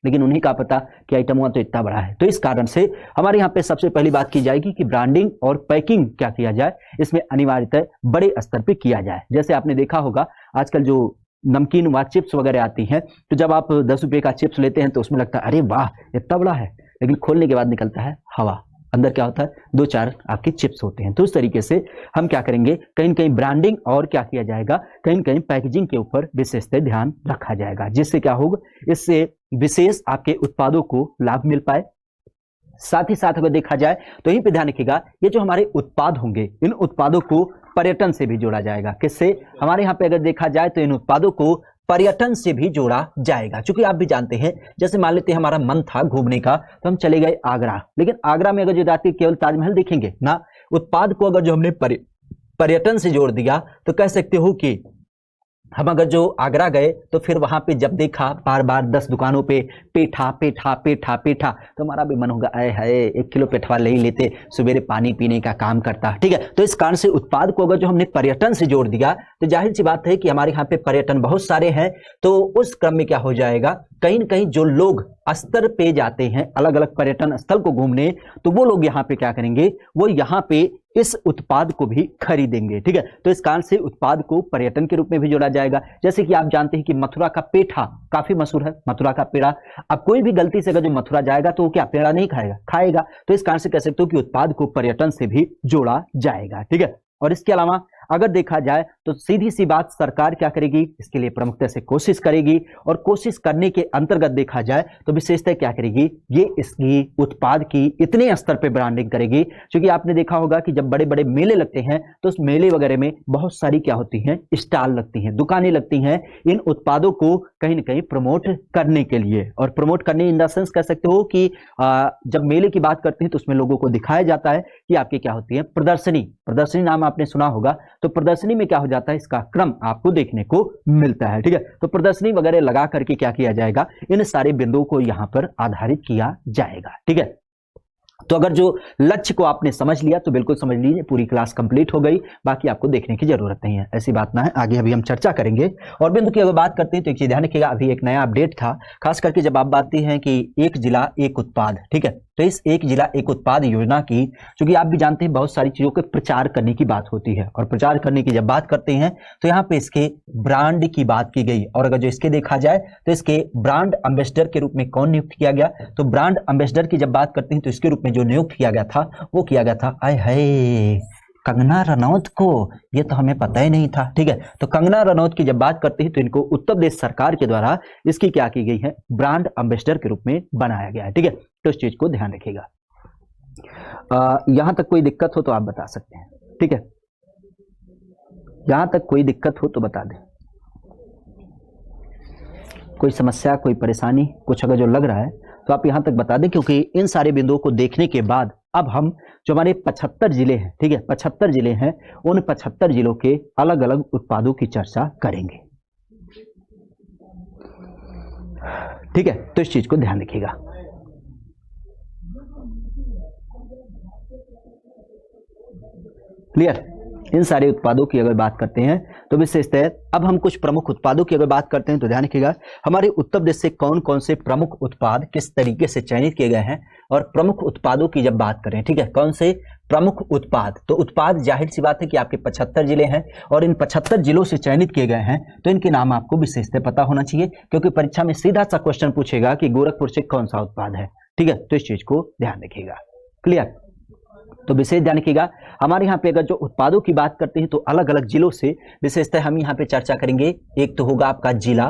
लेकिन उन्हें क्या पता कि आइटम हुआ तो इतना बड़ा है। तो इस कारण से हमारे यहाँ पे सबसे पहली बात की जाएगी कि ब्रांडिंग और पैकिंग क्या किया जाए, इसमें अनिवार्यतः बड़े स्तर पे किया जाए। जैसे आपने देखा होगा आजकल जो नमकीन व चिप्स वगैरह आती हैं, तो जब आप 10 रुपए का चिप्स लेते हैं तो उसमें लगता है अरे वाह इतना बड़ा है, लेकिन खोलने के बाद निकलता है हवा, अंदर क्या होता है 2-4 आपके चिप्स होते हैं। तो इस तरीके से हम क्या करेंगे, कहीं कहीं ब्रांडिंग और क्या किया जाएगा, कहीं कहीं पैकेजिंग के ऊपर विशेषतः ध्यान रखा जाएगा, जिससे क्या होगा, इससे विशेष आपके उत्पादों को लाभ मिल पाए। साथ ही साथ अगर देखा जाए तो यहीं पे ध्यान रखिएगा, ये जो हमारे उत्पाद होंगे इन उत्पादों को पर्यटन से भी जोड़ा जाएगा। किससे, हमारे यहाँ पे अगर देखा जाए तो इन उत्पादों को पर्यटन से भी जोड़ा जाएगा। क्योंकि आप भी जानते हैं, जैसे मान लेते हैं हमारा मन था घूमने का तो हम चले गए आगरा, लेकिन आगरा में अगर जो जाते केवल ताजमहल देखेंगे ना, उत्पाद को अगर जो हमने पर्यटन से जोड़ दिया तो कह सकते हो कि हम अगर जो आगरा गए तो फिर वहां पे जब देखा बार बार 10 दुकानों पे पेठा पेठा पेठा पेठा, तो हमारा भी मन होगा आए हाय 1 किलो पेठवा ले ही लेते, सवेरे पानी पीने का काम करता, ठीक है। तो इस कारण से उत्पाद को अगर जो हमने पर्यटन से जोड़ दिया तो जाहिर सी बात है कि हमारे यहाँ पे पर्यटन बहुत सारे हैं, तो उस क्रम में क्या हो जाएगा, कहीं न कहीं जो लोग स्तर पे जाते हैं अलग अलग पर्यटन स्थल को घूमने, तो वो लोग यहाँ पे क्या करेंगे, वो यहाँ पे इस उत्पाद को भी खरीदेंगे, ठीक है। तो इस कारण से उत्पाद को पर्यटन के रूप में भी जोड़ा जाएगा। जैसे कि आप जानते हैं कि मथुरा का पेठा काफी मशहूर है, मथुरा का पेड़ा। अब कोई भी गलती से अगर जो मथुरा जाएगा तो वो क्या पेड़ा नहीं खाएगा, खाएगा। तो इस कारण से कह सकते हो कि उत्पाद को पर्यटन से भी जोड़ा जाएगा, ठीक है। और इसके अलावा अगर देखा जाए तो सीधी सी बात, सरकार क्या करेगी, इसके लिए प्रमुखता से कोशिश करेगी, और कोशिश करने के अंतर्गत देखा जाए तो विशेषतः क्या करेगी, ये इसकी उत्पाद की इतने स्तर पे ब्रांडिंग करेगी। क्योंकि आपने देखा होगा कि जब बड़े बड़े मेले लगते हैं तो उस मेले वगैरह में बहुत सारी क्या होती हैं, स्टॉल लगती हैं, दुकानें लगती हैं, इन उत्पादों को कहीं ना कहीं प्रमोट करने के लिए। और प्रमोट करने इन द सेंस कह सकते हो कि जब मेले की बात करते हैं तो उसमें लोगों को दिखाया जाता है कि आपकी क्या होती है, प्रदर्शनी। प्रदर्शनी नाम आपने सुना होगा, तो प्रदर्शनी में क्या हो जाता है, इसका क्रम आपको देखने को मिलता है, ठीक है। तो प्रदर्शनी वगैरह लगा करके क्या किया जाएगा, इन सारे बिंदुओं को यहां पर आधारित किया जाएगा, ठीक है। तो अगर जो लक्ष्य को आपने समझ लिया तो बिल्कुल समझ लीजिए पूरी क्लास कंप्लीट हो गई, बाकी आपको देखने की जरूरत नहीं है, ऐसी बात ना है, आगे अभी हम चर्चा करेंगे। और बिंदु की अगर बात करते हैं तो एक चीज ध्यान रखिएगा, अभी एक नया अपडेट था, खास करके जब आप बात हैं कि एक जिला एक उत्पाद, ठीक है। तो इस एक जिला एक उत्पाद योजना की, क्योंकि आप भी जानते हैं बहुत सारी चीजों के प्रचार करने की बात होती है, और प्रचार करने की जब बात करते हैं तो यहाँ पे इसके ब्रांड की बात की गई। और अगर जो इसके देखा जाए तो इसके ब्रांड एम्बेसडर के रूप में कौन नियुक्त किया गया, तो ब्रांड एम्बेसडर की जब बात करते हैं तो इसके रूप में जो नियुक्त किया गया था वो किया गया था, आय हाय, कंगना रनौत को। ये तो हमें पता ही नहीं था, ठीक है। तो कंगना रनौत की जब बात करते हैं तो इनको उत्तर प्रदेश सरकार के द्वारा इसकी क्या की गई है, ब्रांड एम्बेसडर के रूप में बनाया गया है, ठीक है। तो इस चीज को ध्यान रखिएगा। यहां तक कोई दिक्कत हो तो आप बता सकते हैं, ठीक है। यहां तक कोई दिक्कत हो तो बता दें, कोई समस्या कोई परेशानी कुछ अगर जो लग रहा है तो आप यहां तक बता दें, क्योंकि इन सारे बिंदुओं को देखने के बाद अब हम जो हमारे 75 जिले हैं, ठीक है, 75 जिले हैं, उन 75 जिलों के अलग अलग उत्पादों की चर्चा करेंगे, ठीक है। तो इस चीज को ध्यान रखिएगा। क्लियर। इन सारे उत्पादों की अगर बात करते हैं तो विशेषतः अब हम कुछ प्रमुख उत्पादों की अगर बात करते हैं तो ध्यान रखिएगा हमारे उत्तर प्रदेश से कौन कौन से प्रमुख उत्पाद किस तरीके से चयनित किए गए हैं। और प्रमुख उत्पादों की जब बात करें, ठीक है, कौन से प्रमुख उत्पाद, तो उत्पाद जाहिर सी बात है कि आपके 75 जिले हैं और इन 75 जिलों से चयनित किए गए हैं, तो इनके नाम आपको विशेषतः पता होना चाहिए, क्योंकि परीक्षा में सीधा सा क्वेश्चन पूछेगा कि गोरखपुर से कौन सा उत्पाद है। ठीक है, तो इस चीज को ध्यान रखिएगा। क्लियर, तो विशेष ध्यान रखिएगा हमारे यहाँ पे अगर जो उत्पादों की बात करते हैं तो अलग अलग जिलों से विशेषतः हम यहाँ पे चर्चा करेंगे। एक तो होगा आपका जिला,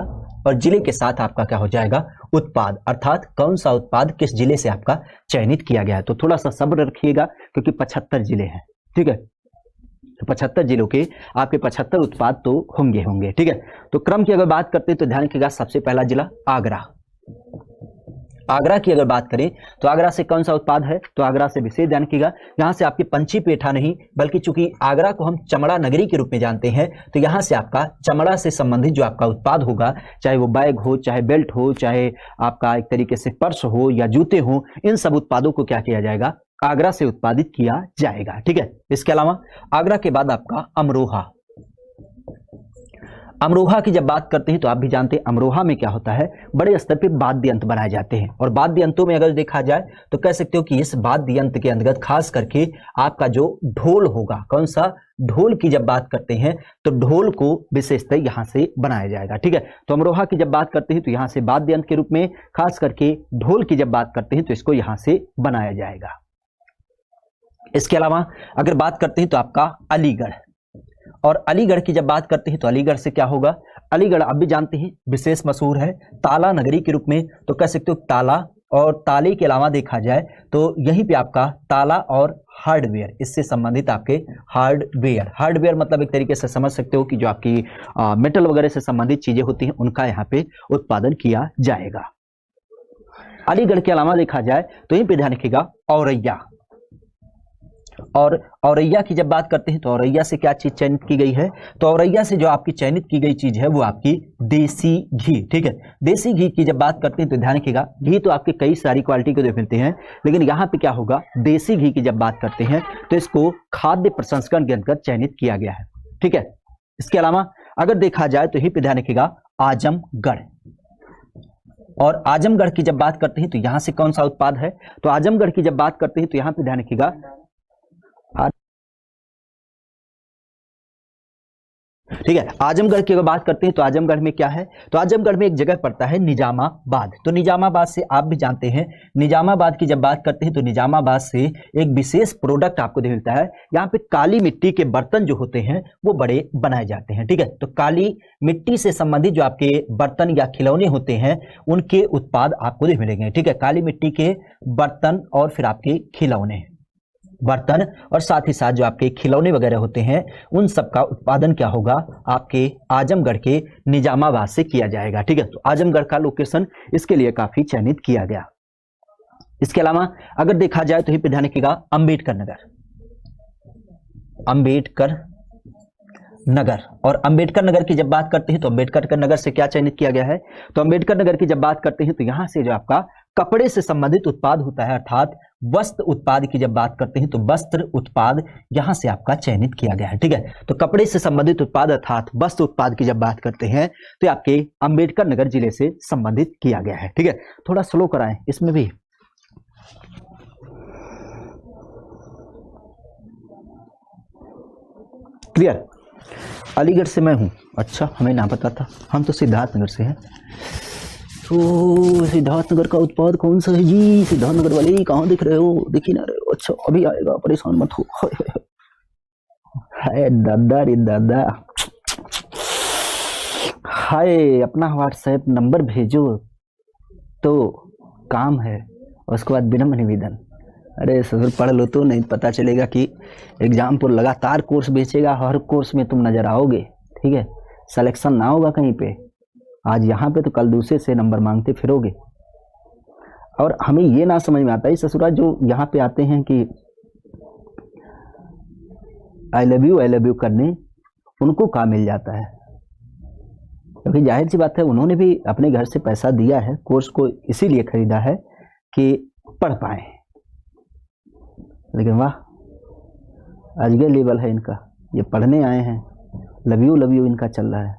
और जिले के साथ आपका क्या हो जाएगा, उत्पाद, अर्थात कौन सा उत्पाद किस जिले से आपका चयनित किया गया है। तो थोड़ा सा सब्र रखिएगा क्योंकि 75 जिले हैं। ठीक है, तो 75 जिलों के आपके 75 उत्पाद तो होंगे। ठीक है, तो क्रम की अगर बात करते हैं तो ध्यान रखिएगा सबसे पहला जिला आगरा। आगरा की अगर बात करें तो आगरा से कौन सा उत्पाद है, तो आगरा से विशेष ध्यान रखिएगा यहाँ से आपकी पंची पेठा नहीं, बल्कि चूंकि आगरा को हम चमड़ा नगरी के रूप में जानते हैं, तो यहाँ से आपका चमड़ा से संबंधित जो आपका उत्पाद होगा, चाहे वो बैग हो, चाहे बेल्ट हो, चाहे आपका एक तरीके से पर्स हो या जूते हो, इन सब उत्पादों को क्या किया जाएगा, आगरा से उत्पादित किया जाएगा। ठीक है, इसके अलावा आगरा के बाद आपका अमरोहा। अमरोहा की जब बात करते हैं तो आप भी जानते हैं अमरोहा में क्या होता है, बड़े स्तर पे वाद्य यंत्र बनाए जाते हैं। और वाद्य यंत्रों में अगर देखा जाए तो कह सकते हो कि इस वाद्य यंत्र के अंतर्गत खास करके आपका जो ढोल होगा, कौन सा, ढोल की जब बात करते हैं तो ढोल को विशेषतः यहाँ से बनाया जाएगा। ठीक है, तो अमरोहा की जब बात करते हैं तो यहाँ से वाद्य यंत्र के रूप में खास करके ढोल की जब बात करते हैं तो इसको यहाँ से बनाया जाएगा। इसके अलावा अगर बात करते हैं तो आपका अलीगढ़, और अलीगढ़ की जब बात करते हैं तो अलीगढ़ से क्या होगा, अलीगढ़ आप भी जानते हैं विशेष मशहूर है ताला नगरी के रूप में, तो कह सकते हो ताला, और ताले के अलावा देखा जाए तो यहीं पे आपका ताला और हार्डवेयर, इससे संबंधित आपके हार्डवेयर मतलब एक तरीके से समझ सकते हो कि जो आपकी मेटल वगैरह से संबंधित चीजें होती हैं उनका यहाँ पे उत्पादन किया जाएगा। अलीगढ़ के अलावा देखा जाए तो यहीं पे ध्यान रखिएगा औरैया, और औरैया की जब बात करते हैं तो औरैया से क्या चीज चयनित की गई है, तो औरैया से जो आपकी चयनित की गई चीज है वो आपकी देसी घी। ठीक है, देसी घी की जब बात करते हैं तो ध्यान रखिएगा घी तो आपके कई सारी क्वालिटी के मिलते हैं, लेकिन यहाँ पे क्या होगा, देसी घी की जब बात करते हैं तो इसको खाद्य प्रसंस्करण के अंतर्गत चयनित किया गया है। ठीक है, इसके अलावा अगर देखा जाए तो यहीं पे ध्यान रखिएगा आजमगढ़, और आजमगढ़ की जब बात करते हैं तो यहाँ से कौन सा उत्पाद है, तो आजमगढ़ की जब बात करते हैं तो यहाँ पे ध्यान रखिएगा, ठीक है, आजमगढ़ की अगर बात करते हैं तो आजमगढ़ में क्या है, तो आजमगढ़ में एक जगह पड़ता है निजामाबाद। तो निजामाबाद से आप भी जानते हैं, निजामाबाद की जब बात करते हैं तो निजामाबाद से एक विशेष प्रोडक्ट आपको मिलता है, यहाँ पे काली मिट्टी के बर्तन जो होते हैं वो बड़े बनाए जाते हैं। ठीक है, तो काली मिट्टी से संबंधित जो आपके बर्तन या खिलौने होते हैं उनके उत्पाद आपको मिलेंगे। ठीक है, काली मिट्टी के बर्तन और फिर आपके खिलौने, बर्तन और साथ ही साथ जो आपके खिलौने वगैरह होते हैं उन सब का उत्पादन क्या होगा, आपके आजमगढ़ के निजामाबाद से किया जाएगा। ठीक है, तो आजमगढ़ का लोकेशन इसके लिए काफी चयनित किया गया। इसके अलावा अगर देखा जाए तो यहीं पे ध्यान रखिएगा अंबेडकर नगर, और अंबेडकर नगर की जब बात करते हैं तो अंबेडकर नगर से क्या चयनित किया गया है, तो अंबेडकर नगर की जब बात करते हैं तो यहां से जो आपका कपड़े से संबंधित उत्पाद होता है, अर्थात वस्त्र उत्पाद की जब बात करते हैं तो वस्त्र उत्पाद यहां से आपका चयनित किया गया है। ठीक है, तो कपड़े से संबंधित उत्पाद अर्थात वस्त्र उत्पाद की जब बात करते हैं तो आपके अंबेडकर नगर जिले से संबंधित किया गया है। ठीक है, थोड़ा स्लो कराएं इसमें भी। क्लियर, अलीगढ़ से मैं हूं, अच्छा हमें ना पता था, हम तो सिद्धार्थनगर से हैं। तो सिद्धार्थनगर का उत्पाद कौन सा है जी, सिद्धार्थनगर वाले कहाँ दिख रहे हो, दिख ही ना रहे हो, अच्छा अभी आएगा, परेशान मत हो। हाय दादा रे दादा, हाय अपना व्हाट्सएप नंबर भेजो तो काम है, और उसके बाद विनम्र निवेदन, अरे ससुर पढ़ लो तो नहीं पता चलेगा कि एग्जाम पर लगातार कोर्स बेचेगा, हर कोर्स में तुम नजर आओगे। ठीक है, सिलेक्शन ना होगा कहीं पे, आज यहाँ पे तो कल दूसरे से नंबर मांगते फिरोगे। और हमें ये ना समझ में आता है ससुरा जो यहाँ पे आते हैं कि आई लव यू करने, उनको क्या मिल जाता है, क्योंकि जाहिर सी बात है उन्होंने भी अपने घर से पैसा दिया है, कोर्स को इसीलिए खरीदा है कि पढ़ पाए, लेकिन वाह अजगर लेवल है इनका। ये पढ़ने आए हैं, लव यू इनका चल रहा है,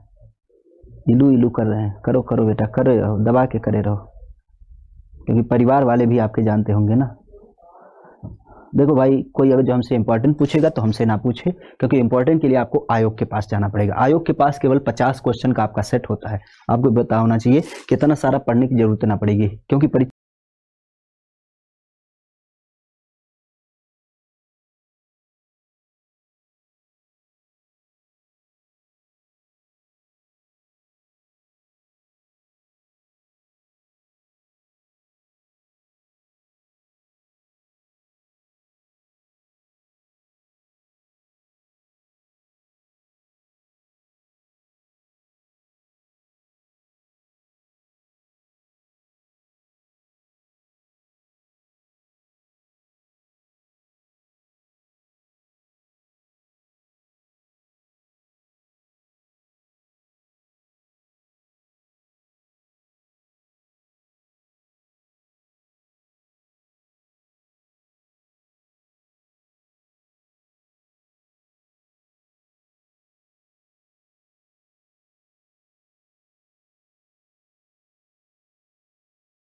इलू इलू कर रहे हैं। करो करो बेटा, करे रहो, दबा के करे रहो, क्योंकि परिवार वाले भी आपके जानते होंगे ना। देखो भाई, कोई अगर जो हमसे इंपॉर्टेंट पूछेगा तो हमसे ना पूछे, क्योंकि इंपॉर्टेंट के लिए आपको आयोग के पास जाना पड़ेगा। आयोग के पास केवल 50 क्वेश्चन का आपका सेट होता है। आपको पता होना चाहिए कितना सारा पढ़ने की जरूरत ना पड़ेगी, क्योंकि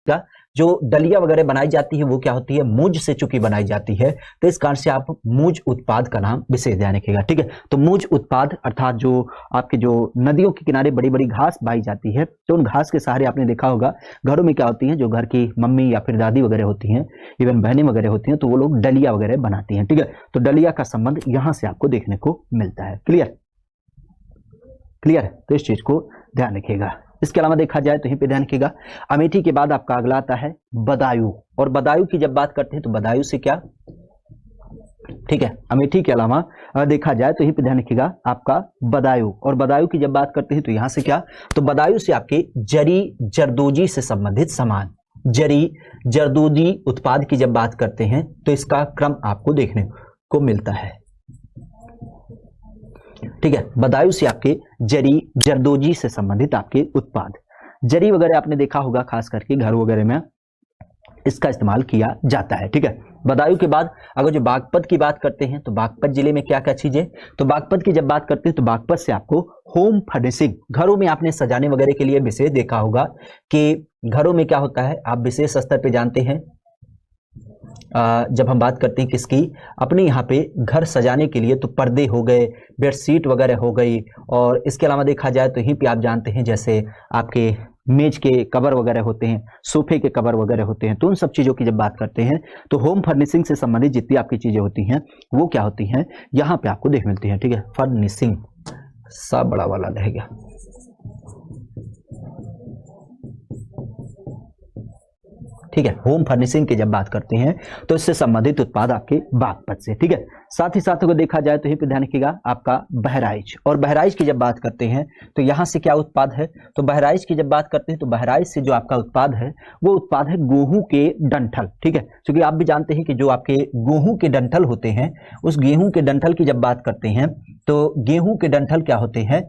का जो दलिया वगैरह बनाई जाती है वो क्या होती है, मूंज से चूंकि बनाई जाती है, तो इस कारण से आप मूंज उत्पाद का नाम विशेष ध्यान रखिएगा। ठीक है, तो मूंज उत्पाद अर्थात जो आपके जो नदियों के किनारे बड़ी बड़ी घास बाई जाती है, तो उन घास के सहारे आपने देखा होगा घरों में क्या होती है, जो घर की मम्मी या फिर दादी वगैरह होती हैं, इवन बहनें वगैरह होती हैं, तो वो लोग डलिया वगैरह बनाती हैं। ठीक है, तो डलिया का संबंध यहां से आपको देखने को मिलता है। क्लियर क्लियर, तो इस चीज को ध्यान रखिएगा। इसके अलावा देखा जाए तो यहीं पे ध्यान रखिएगा, अमेठी के बाद आपका अगला आता है बदायूं, और बदायूं की जब बात करते हैं तो बदायूं से क्या, ठीक है, अमेठी के अलावा देखा जाए तो यहीं पे ध्यान रखिएगा आपका बदायूं, और बदायूं की जब बात करते हैं तो यहां से क्या, तो बदायूं से आपके जरी जरदोजी से संबंधित सामान, जरी जरदोजी उत्पाद की जब बात करते हैं तो इसका क्रम आपको देखने को मिलता है। ठीक है, बदायूं से आपके जरी जरदोजी से संबंधित आपके उत्पाद, जरी वगैरह आपने देखा होगा, खास करके घर वगैरह में इसका इस्तेमाल किया जाता है। ठीक है, बदायूं के बाद अगर जो बागपत की बात करते हैं तो बागपत जिले में क्या क्या चीजें, तो बागपत की जब बात करते हैं तो बागपत से आपको होम फर्निशिंग, घरों में आपने सजाने वगैरह के लिए विशेष देखा होगा कि घरों में क्या होता है, आप विशेष स्तर पे जानते हैं, जब हम बात करते हैं किसकी, अपने यहाँ पे घर सजाने के लिए, तो पर्दे हो गए, बेडशीट वगैरह हो गई, और इसके अलावा देखा जाए तो यहीं पे आप जानते हैं जैसे आपके मेज के कवर वगैरह होते हैं, सोफे के कवर वगैरह होते हैं, तो उन सब चीज़ों की जब बात करते हैं तो होम फर्निशिंग से संबंधित जितनी आपकी चीज़ें होती हैं वो क्या होती हैं, यहाँ पे आपको देख मिलती हैं। ठीक है, फर्निशिंग सा बड़ा वाला रहेगा। ठीक है, होम फर्निशिंग की जब बात करते हैं तो इससे संबंधित उत्पाद आपके बागपत से। ठीक है, साथ ही साथ अगर देखा जाए तो यहीं पे ध्यान रखिएगा आपका बहराइच, और बहराइच की जब बात करते हैं तो यहां से क्या उत्पाद है, तो बहराइच की जब बात करते हैं तो बहराइच से जो आपका उत्पाद है वो उत्पाद है गेहूं के डंठल। ठीक है, क्योंकि आप भी जानते हैं कि जो आपके गेहूं के डंठल होते हैं, उस गेहूं के डंठल की जब बात करते हैं तो गेहूं के डंठल क्या होते हैं,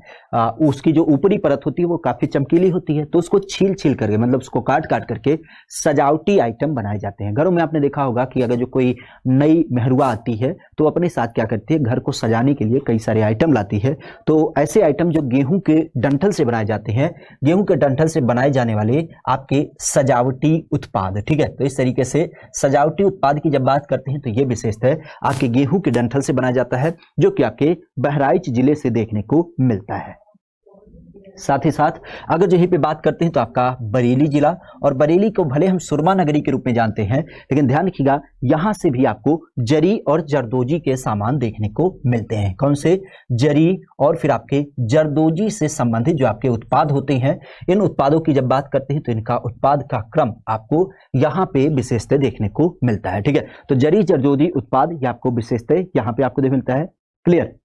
उसकी जो ऊपरी परत होती है वो काफी चमकीली होती है, तो उसको छील छील करके, मतलब उसको काट काट करके सजावटी आइटम बनाए जाते हैं। घरों में आपने देखा होगा कि अगर जो कोई नई मेहरुआ आती है तो अपने साथ क्या करती है, घर को सजाने के लिए कई सारे आइटम लाती है, तो ऐसे आइटम जो गेहूं के डंठल से बनाए जाते हैं, गेहूं के डंठल से बनाए जाने वाले आपके सजावटी उत्पाद। ठीक है, तो इस तरीके से सजावटी उत्पाद की जब बात करते हैं तो ये विशेषता है आपके गेहूं के डंठल से बनाया जाता है, जो कि आपके बहराइच जिले से देखने को मिलता है। साथ ही साथ अगर यहीं पे बात करते हैं तो आपका बरेली जिला, और बरेली को भले हम सुरमा नगरी के रूप में जानते हैं, लेकिन ध्यान रखिएगा यहां से भी आपको जरी और जरदोजी के सामान देखने को मिलते हैं। कौन से, जरी और फिर आपके जरदोजी से संबंधित जो आपके उत्पाद होते हैं, इन उत्पादों की जब बात करते हैं तो इनका उत्पाद का क्रम आपको यहाँ पे विशेषता देखने को मिलता है। ठीक है, तो जरी जरदोजी उत्पाद ये आपको विशेषता यहाँ पे आपको मिलता है। क्लियर,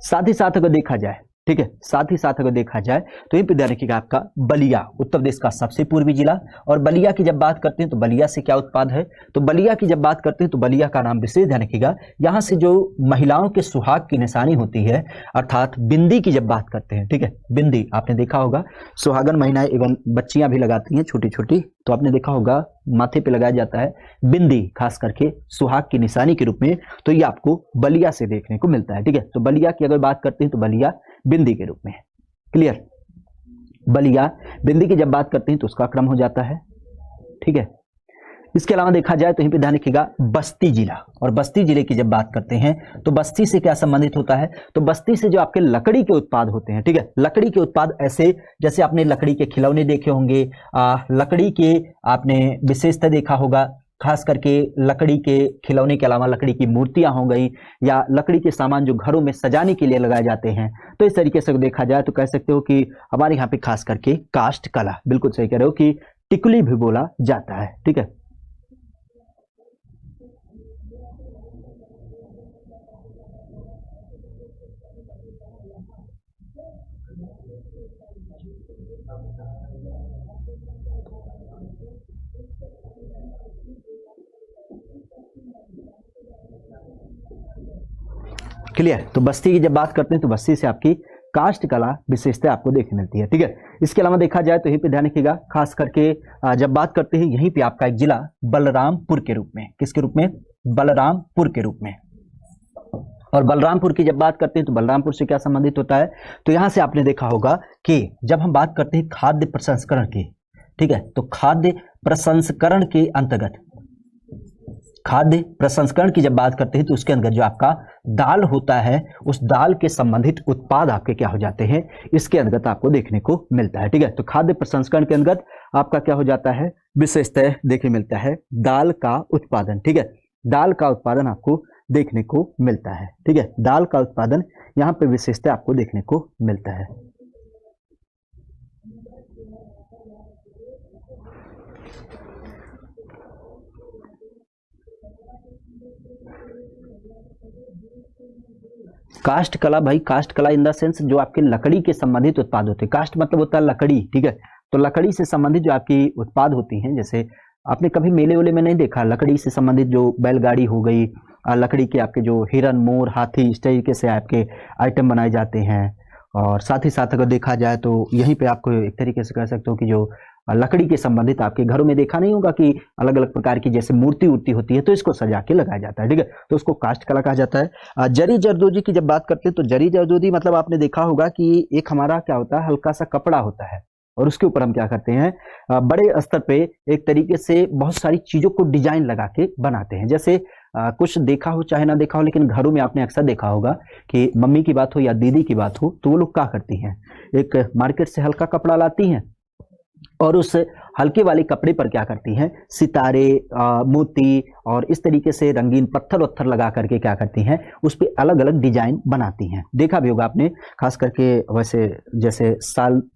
साथ ही साथ अगर देखा जाए, ठीक है। साथ ही साथ अगर देखा जाए तो यहीं पे ध्यान रखिएगा आपका बलिया, उत्तर प्रदेश का सबसे पूर्वी जिला। और बलिया की जब बात करते हैं तो बलिया से क्या उत्पाद है, तो बलिया की जब बात करते हैं तो बलिया का नाम विशेष ध्यान रखिएगा, यहाँ से जो महिलाओं के सुहाग की निशानी होती है, अर्थात बिंदी की जब बात करते हैं, ठीक है, बिंदी आपने देखा होगा सुहागन महिलाएं एवं बच्चियां भी लगाती हैं छोटी छोटी, तो आपने देखा होगा माथे पे लगाया जाता है बिंदी, खास करके सुहाग की निशानी के रूप में, तो ये आपको बलिया से देखने को मिलता है, ठीक है। तो बलिया की अगर बात करते हैं तो बलिया बिंदी के रूप में, क्लियर। बलिया बिंदी की जब बात करते हैं तो उसका क्रम हो जाता है, ठीक है। इसके अलावा देखा जाए तो यहीं पे ध्यान रखिएगा बस्ती जिला, और बस्ती जिले की जब बात करते हैं तो बस्ती से क्या संबंधित होता है, तो बस्ती से जो आपके लकड़ी के उत्पाद होते हैं, ठीक है, लकड़ी के उत्पाद ऐसे जैसे आपने लकड़ी के खिलौने देखे होंगे, लकड़ी के आपने विशेषता देखा होगा, खास करके लकड़ी के खिलौने के अलावा लकड़ी की मूर्तियां हो गई, या लकड़ी के सामान जो घरों में सजाने के लिए लगाए जाते हैं। तो इस तरीके से देखा जाए तो कह सकते हो कि हमारे यहाँ पे खास करके काष्ठ कला, बिल्कुल सही कह रहे हो कि टिकुली भी बोला जाता है, ठीक है। क्लियर। तो बस्ती की जब बात करते हैं तो बस्ती से आपकी काष्ठ कला विशेषता आपको देखने मिलती है, ठीक है। इसके अलावा देखा जाए तो यहीं पे ध्यान रखिएगा, खास करके जब बात करते हैं यहीं पे आपका एक जिला बलरामपुर के रूप में, किसके रूप में, बलरामपुर के रूप में। और बलरामपुर की जब बात करते हैं तो बलरामपुर से क्या संबंधित होता है, तो यहां से आपने देखा होगा कि जब हम बात करते हैं खाद्य प्रसंस्करण की, ठीक है, तो खाद्य प्रसंस्करण के अंतर्गत, खाद्य प्रसंस्करण की जब बात करते हैं तो उसके अंदर जो आपका दाल होता है, उस दाल के संबंधित उत्पाद आपके क्या हो जाते हैं, इसके अंतर्गत आपको देखने को मिलता है, ठीक है। तो खाद्य प्रसंस्करण के अंतर्गत आपका क्या हो जाता है, विशेषतः देखने मिलता है दाल का उत्पादन, ठीक है, दाल का उत्पादन आपको देखने को मिलता है, ठीक है, दाल का उत्पादन यहाँ पे विशेषतः आपको देखने को मिलता है। काष्ठ कला भाई, काष्ठ कला इन द सेंस जो आपके लकड़ी के संबंधित उत्पाद होते हैं, काष्ठ मतलब होता है लकड़ी, ठीक है, तो लकड़ी से संबंधित जो आपकी उत्पाद होती हैं, जैसे आपने कभी मेले वेले में नहीं देखा, लकड़ी से संबंधित जो बैलगाड़ी हो गई, लकड़ी के आपके जो हिरन मोर हाथी इस तरीके से आपके आइटम बनाए जाते हैं। और साथ ही साथ अगर देखा जाए तो यहीं पे आपको एक तरीके से कह सकते हो कि जो लकड़ी के संबंधित आपके घरों में देखा नहीं होगा कि अलग अलग प्रकार की जैसे मूर्ति उर्ति होती है, तो इसको सजा के लगाया जाता है, ठीक है, तो उसको काष्ठ कला कहा जाता है। जरी जरदोजी की जब बात करते हैं तो जरी जरदोजी मतलब आपने देखा होगा कि एक हमारा क्या होता है, हल्का सा कपड़ा होता है, और उसके ऊपर हम क्या करते हैं, बड़े स्तर पे एक तरीके से बहुत सारी चीजों को डिजाइन लगा के बनाते हैं। जैसे कुछ देखा हो चाहे ना देखा हो, लेकिन घरों में आपने अक्सर देखा होगा कि मम्मी की बात हो या दीदी की बात हो, तो वो लोग क्या करती हैं, एक मार्केट से हल्का कपड़ा लाती हैं और उस हल्के वाले कपड़े पर क्या करती हैं, सितारे, मोती और इस तरीके से रंगीन पत्थर वत्थर लगा करके क्या करती हैं, उस पर अलग अलग डिजाइन बनाती हैं। देखा भी होगा आपने, खास करके वैसे जैसे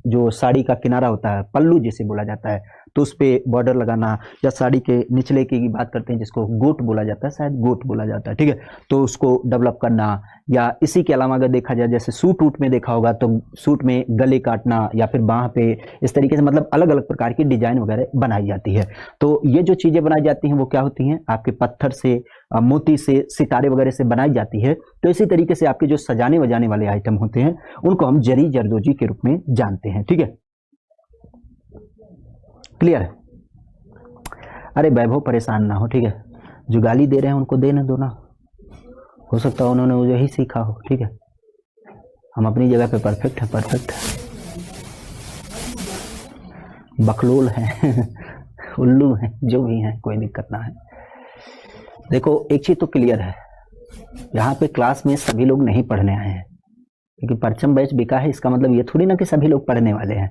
जो साड़ी का किनारा होता है, पल्लू जिसे बोला जाता है, तो उस पर बॉर्डर लगाना, या साड़ी के निचले की बात करते हैं जिसको गोट बोला जाता है, शायद गोट बोला जाता है, ठीक है, तो उसको डेवलप करना। या इसी के अलावा अगर देखा जाए जैसे सूट वूट में देखा होगा तो सूट में गले काटना या फिर बाह पे, इस तरीके से मतलब अलग अलग प्रकार की डिजाइन वगैरह बनाई जाती है। तो ये जो चीजें बनाई जाती हैं वो क्या होती हैं, आपके पत्थर से, मोती से, सितारे वगैरह से बनाई जाती है। तो इसी तरीके से आपके जो सजाने वजाने वाले आइटम होते हैं उनको हम जरी जरदोजी के रूप में जानते हैं, ठीक है, क्लियर है। अरे वैभव परेशान ना हो, ठीक है, जो गाली दे रहे हैं उनको देने दो ना, हो सकता है उन्होंने वो यही सीखा हो, ठीक है, हम अपनी जगह पे परफेक्ट है, परफेक्ट है, बकलोल हैं उल्लू हैं, जो भी हैं, कोई दिक्कत ना है। देखो एक चीज तो क्लियर है, यहाँ पे क्लास में सभी लोग नहीं पढ़ने आए हैं, क्योंकि परचम बैच बिका है, इसका मतलब ये थोड़ी ना कि सभी लोग पढ़ने वाले हैं।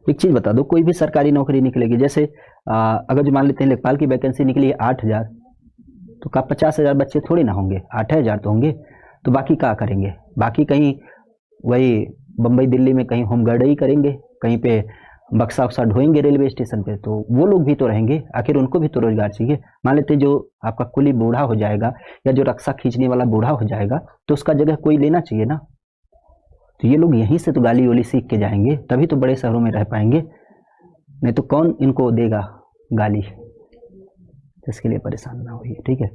एक चीज बता दो, कोई भी सरकारी नौकरी निकलेगी, जैसे अगर जो मान लेते हैं लेखपाल की वैकेंसी निकली है 8,000, तो का 50,000 बच्चे थोड़ी ना होंगे, 8,000 तो होंगे, तो बाकी क्या करेंगे, बाकी कहीं वही बम्बई दिल्ली में कहीं होमगार्ड ही करेंगे, कहीं पे बक्सा वक्सा ढोएंगे रेलवे स्टेशन पे, तो वो लोग भी तो रहेंगे, आखिर उनको भी तो रोजगार चाहिए। मान लेते जो आपका कुली बूढ़ा हो जाएगा या जो रक्षा खींचने वाला बूढ़ा हो जाएगा, तो उसका जगह कोई लेना चाहिए ना, तो ये लोग यहीं से तो गाली वाली सीख के जाएंगे, तभी तो बड़े शहरों में रह पाएंगे, नहीं तो कौन इनको देगा गाली। इसके लिए परेशान ना होइए, ठीक है।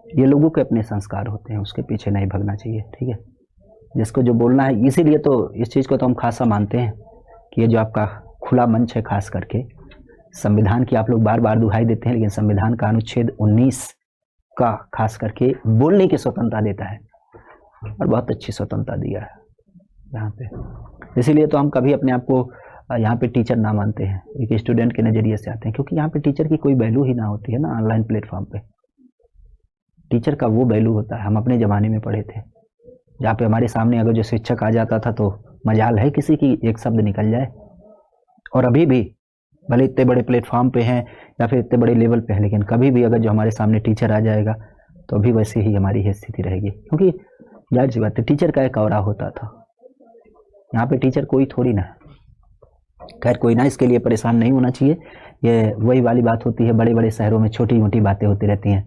ये लोगों के अपने संस्कार होते हैं, उसके पीछे नहीं भागना चाहिए, ठीक है। जिसको जो बोलना है, इसीलिए तो इस चीज़ को तो हम खासा मानते हैं कि ये जो आपका खुला मंच है, खास करके संविधान की आप लोग बार बार दुहाई देते हैं, लेकिन संविधान का अनुच्छेद 19 का खास करके बोलने की स्वतंत्रता देता है, और बहुत अच्छी स्वतंत्रता दिया है यहाँ पे। इसीलिए तो हम कभी अपने आप को यहाँ पे टीचर ना मानते हैं, एक स्टूडेंट के नज़रिए से आते हैं, क्योंकि यहाँ पे टीचर की कोई वैल्यू ही ना होती है ना। ऑनलाइन प्लेटफॉर्म पे टीचर का वो वैल्यू होता है, हम अपने ज़माने में पढ़े थे, जहाँ पे हमारे सामने अगर जो शिक्षक आ जाता था तो मजाल है किसी की एक शब्द निकल जाए। और अभी भी भले इतने बड़े प्लेटफॉर्म पे हैं या फिर इतने बड़े लेवल पे हैं, लेकिन कभी भी अगर जो हमारे सामने टीचर आ जाएगा तो अभी वैसे ही हमारी स्थिति रहेगी, क्योंकि जाहिर सी बात है टीचर का एक औरा होता था। यहाँ पे टीचर कोई थोड़ी ना है। खैर कोई ना, इसके लिए परेशान नहीं होना चाहिए। ये वही वाली बात होती है, बड़े बड़े शहरों में छोटी मोटी बातें होती रहती हैं।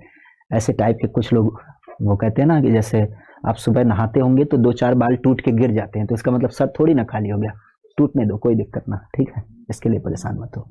ऐसे टाइप के कुछ लोग वो कहते हैं ना कि जैसे आप सुबह नहाते होंगे तो 2-4 बाल टूट के गिर जाते हैं, तो इसका मतलब सर थोड़ी ना खाली हो गया, टूटने दो, कोई दिक्कत ना, ठीक है। इसके लिए परेशान मत हो।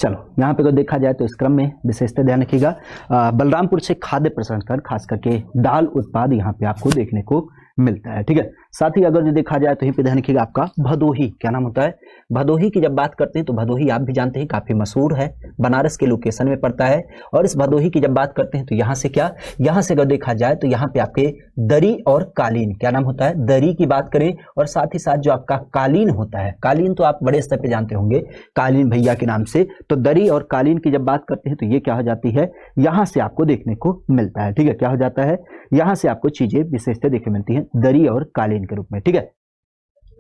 चलो यहाँ पे अगर देखा जाए तो इस क्रम में विशेषता ध्यान रखिएगा, बलरामपुर से खाद्य प्रसंस्करण खास करके दाल उत्पाद यहाँ पे आपको देखने को मिलता है, ठीक है। साथ ही अगर जो देखा जाए तो यहीं पे ध्यान रखिएगा आपका भदोही, क्या नाम होता है, भदोही की जब बात करते हैं तो भदोही आप भी जानते हैं काफी मशहूर है, बनारस के लोकेशन में पड़ता है। और इस भदोही की जब बात करते हैं तो यहाँ से क्या, यहाँ से अगर देखा जाए तो यहाँ पे आपके दरी और कालीन, क्या नाम होता है, दरी की बात करें, और साथ ही साथ जो आपका कालीन होता है, कालीन तो आप बड़े स्तर पे जानते होंगे कालीन भैया के नाम से, तो दरी और कालीन की जब बात करते हैं तो ये क्या हो जाती है, यहाँ से आपको देखने को मिलता है, ठीक है। क्या हो जाता है, यहाँ से आपको चीजें विशेषता देखने मिलती हैं दरी और कालीन के रूप में, ठीक है।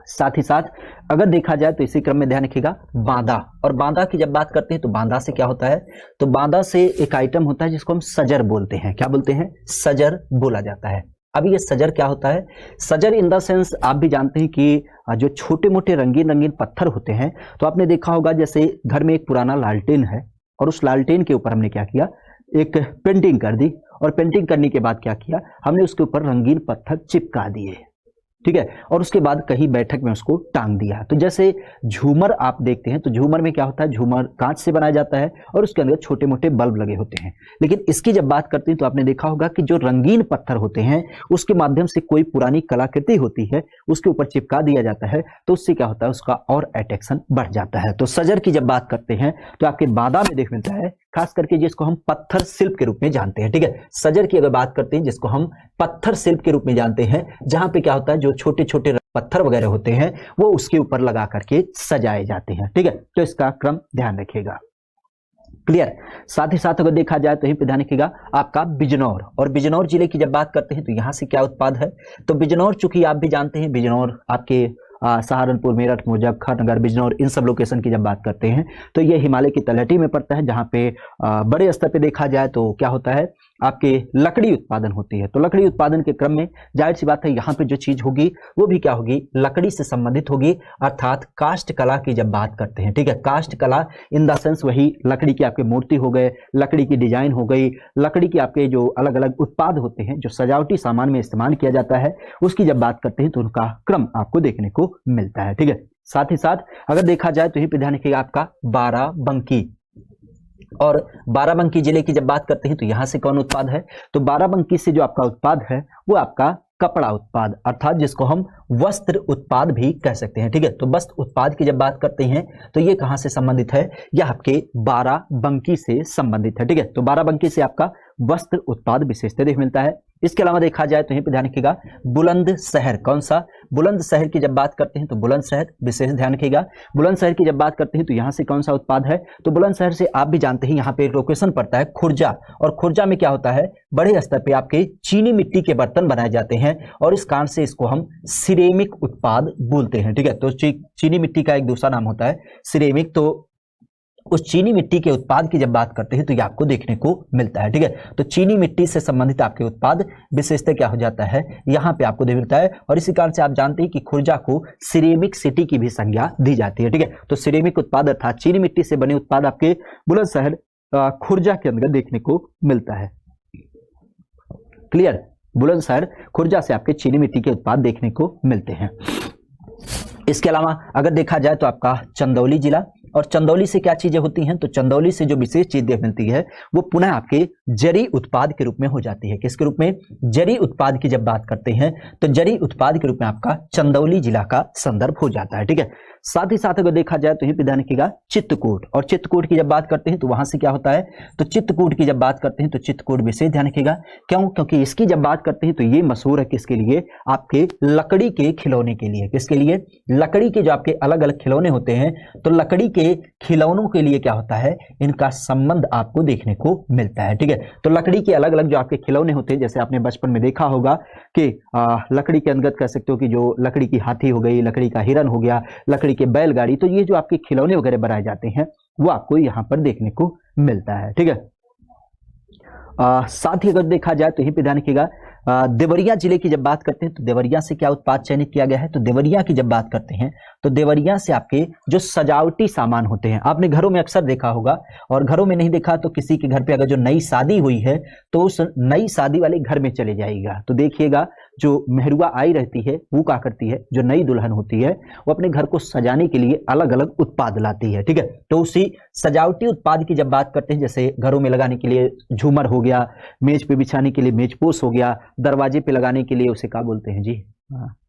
साथ ही साथ अगर देखा जाए तो इसी क्रम में ध्यान रखिएगा बांदा, और बांदा की जब बात करते हैं तो बांदा से क्या होता है, तो बांदा से एक आइटम होता है जिसको हम सजर बोलते हैं, क्या बोलते हैं, सजर बोला जाता है। अब ये सजर क्या होता है, सजर इन द सेंस आप भी जानते हैं कि जो छोटे मोटे रंगीन रंगीन पत्थर होते हैं, तो आपने देखा होगा जैसे घर में एक पुराना लालटेन है और उस लालटेन के ऊपर हमने क्या किया, एक पेंटिंग कर दी, और पेंटिंग करने के बाद क्या किया, हमने उसके ऊपर रंगीन पत्थर चिपका दिए, ठीक है, और उसके बाद कहीं बैठक में उसको टांग दिया। तो जैसे झूमर आप देखते हैं तो झूमर में क्या होता है, झूमर कांच से बनाया जाता है और उसके अंदर छोटे मोटे बल्ब लगे होते हैं। लेकिन इसकी जब बात करते हैं तो आपने देखा होगा कि जो रंगीन पत्थर होते हैं उसके माध्यम से कोई पुरानी कलाकृति होती है उसके ऊपर चिपका दिया जाता है, तो उससे क्या होता है, उसका और अट्रैक्शन बढ़ जाता है। तो सजर की जब बात करते हैं तो आपके बांदा में देख मिलता है, खास करके जिसको हम पत्थर शिल्प के रूप में जानते हैं, ठीक है। सजर की अगर बात करते हैं जिसको हम पत्थर शिल्प के रूप में जानते हैं, जहां पे क्या होता है, जो छोटे छोटे पत्थर वगैरह होते हैं वो उसके ऊपर लगा करके सजाए जाते हैं, ठीक है। तो इसका क्रम ध्यान रखिएगा, क्लियर। साथ ही साथ अगर देखा जाए तो यहीं पे ध्यान रखिएगा आपका बिजनौर, और बिजनौर जिले की जब बात करते हैं तो यहाँ से क्या उत्पाद है, तो बिजनौर चूंकि आप भी जानते हैं, बिजनौर आपके सहारनपुर, मेरठ, मुजफ्फरनगर, बिजनौर, इन सब लोकेशन की जब बात करते हैं तो ये हिमालय की तलहटी में पड़ता है, जहाँ पे बड़े स्तर पे देखा जाए तो क्या होता है, आपके लकड़ी उत्पादन होती है। तो लकड़ी उत्पादन के क्रम में जाहिर सी बात है यहाँ पे जो चीज होगी वो भी क्या होगी, लकड़ी से संबंधित होगी, अर्थात काष्ठ कला की जब बात करते हैं, ठीक है। काष्ठ कला इन द सेंस वही लकड़ी की आपके मूर्ति हो गए, लकड़ी की डिजाइन हो गई, लकड़ी के आपके जो अलग अलग उत्पाद होते हैं जो सजावटी सामान में इस्तेमाल किया जाता है, उसकी जब बात करते हैं तो उनका क्रम आपको देखने को मिलता है, ठीक है। साथ ही साथ अगर देखा जाए तो यहीं पे ध्यान रखिएगा आपका बाराबंकी, और बाराबंकी जिले की जब बात करते हैं तो यहां से कौन उत्पाद है, तो बाराबंकी से जो आपका उत्पाद है वो आपका कपड़ा उत्पाद, अर्थात जिसको हम वस्त्र उत्पाद भी कह सकते हैं, ठीक है। तो वस्त्र उत्पाद की जब बात करते हैं तो ये कहां से संबंधित है, यह आपके बाराबंकी से संबंधित है, ठीक है। तो बाराबंकी से आपका वस्त्र उत्पाद विशेषता देख मिलता है। इसके अलावा देखा जाए तो यहीं पे ध्यान रखिएगा बुलंदशहर, कौन सा, बुलंदशहर की जब बात करते हैं तो बुलंदशहर विशेष ध्यान रखिएगा। बुलंदशहर की जब बात करते हैं तो यहाँ से कौन सा उत्पाद है, तो बुलंदशहर से आप भी जानते हैं यहाँ पे लोकेशन पड़ता है खुर्जा, और खुर्जा में क्या होता है, बड़े स्तर पे आपके चीनी मिट्टी के बर्तन बनाए जाते हैं, और इस कारण से इसको हम सिरेमिक उत्पाद बोलते हैं, ठीक है। तो चीनी मिट्टी का एक दूसरा नाम होता है सिरेमिक। तो उस चीनी मिट्टी के उत्पाद की जब बात करते हैं तो ये आपको देखने को मिलता है, ठीक है। तो चीनी मिट्टी से संबंधित आपके उत्पाद विशेषता क्या हो जाता है, यहाँ पे आपको देख मिलता है, और इसी कारण से आप जानते हैं कि खुर्जा को सिरेमिक सिटी की भी संज्ञा दी जाती है, ठीक है। तो सिरेमिक उत्पाद अर्थात चीनी मिट्टी से बने उत्पाद आपके बुलंदशहर खुर्जा के अंदर देखने को मिलता है, क्लियर। बुलंदशहर, खुर्जा से आपके चीनी मिट्टी के उत्पाद देखने को मिलते हैं। इसके अलावा अगर देखा जाए तो आपका चंदौली जिला, और चंदौली से क्या चीजें होती हैं, तो चंदौली से जो विशेष चीजें मिलती है वो पुनः आपके जरी उत्पाद के रूप में हो जाती है। किसके रूप में? जरी उत्पाद की जब बात करते हैं तो जरी उत्पाद के रूप में आपका चंदौली जिला का संदर्भ हो जाता है। ठीक है, साथ ही साथ अगर देखा जाए तो यही पे ध्यान रखिएगा चित्रकूट, और चित्रकूट की जब बात करते हैं तो वहां से क्या होता है, तो चित्रकूट की जब बात करते हैं तो चित्रकूट विशेष ध्यान रखिएगा। क्यों? क्योंकि इसकी जब बात करते हैं तो ये मशहूर है किसके लिए, आपके लकड़ी के खिलौने के लिए। किसके लिए? लकड़ी के जो आपके अलग अलग खिलौने होते हैं, तो लकड़ी के खिलौनों के लिए क्या होता है, इनका संबंध आपको देखने को मिलता है। ठीक है, तो लकड़ी के अलग अलग जो आपके खिलौने होते हैं, जैसे आपने बचपन में देखा होगा कि लकड़ी के अंतर्गत कह सकते हो कि जो लकड़ी की हाथी हो गई, लकड़ी का हिरन हो गया, लकड़ी के बैलगाड़ी, तो ये जो आपके खिलौने वगैरह बनाए जाते हैं वो आपको यहाँ पर देखने को मिलता है। ठीक है, साथ ही अगर देखा जाए तो यहीं पे ध्यान रखिएगा देवरिया जिले की जब बात करते हैं तो देवरिया से क्या उत्पाद चयनित किया गया है, तो देवरिया की जब बात करते हैं तो देवरिया से आपके जो सजावटी सामान होते हैं, आपने घरों में अक्सर देखा होगा, और घरों में नहीं देखा तो किसी के घर पे अगर जो नई शादी हुई है तो उस नई शादी वाले घर में चले जाइएगा तो देखिएगा जो मेहरुआ आई रहती है वो क्या करती है, जो नई दुल्हन होती है वो अपने घर को सजाने के लिए अलग अलग उत्पाद लाती है। ठीक है, तो उसी सजावटी उत्पाद की जब बात करते हैं, जैसे घरों में लगाने के लिए झूमर हो गया, मेज पे बिछाने के लिए मेजपोश हो गया, दरवाजे पे लगाने के लिए उसे क्या बोलते हैं जी,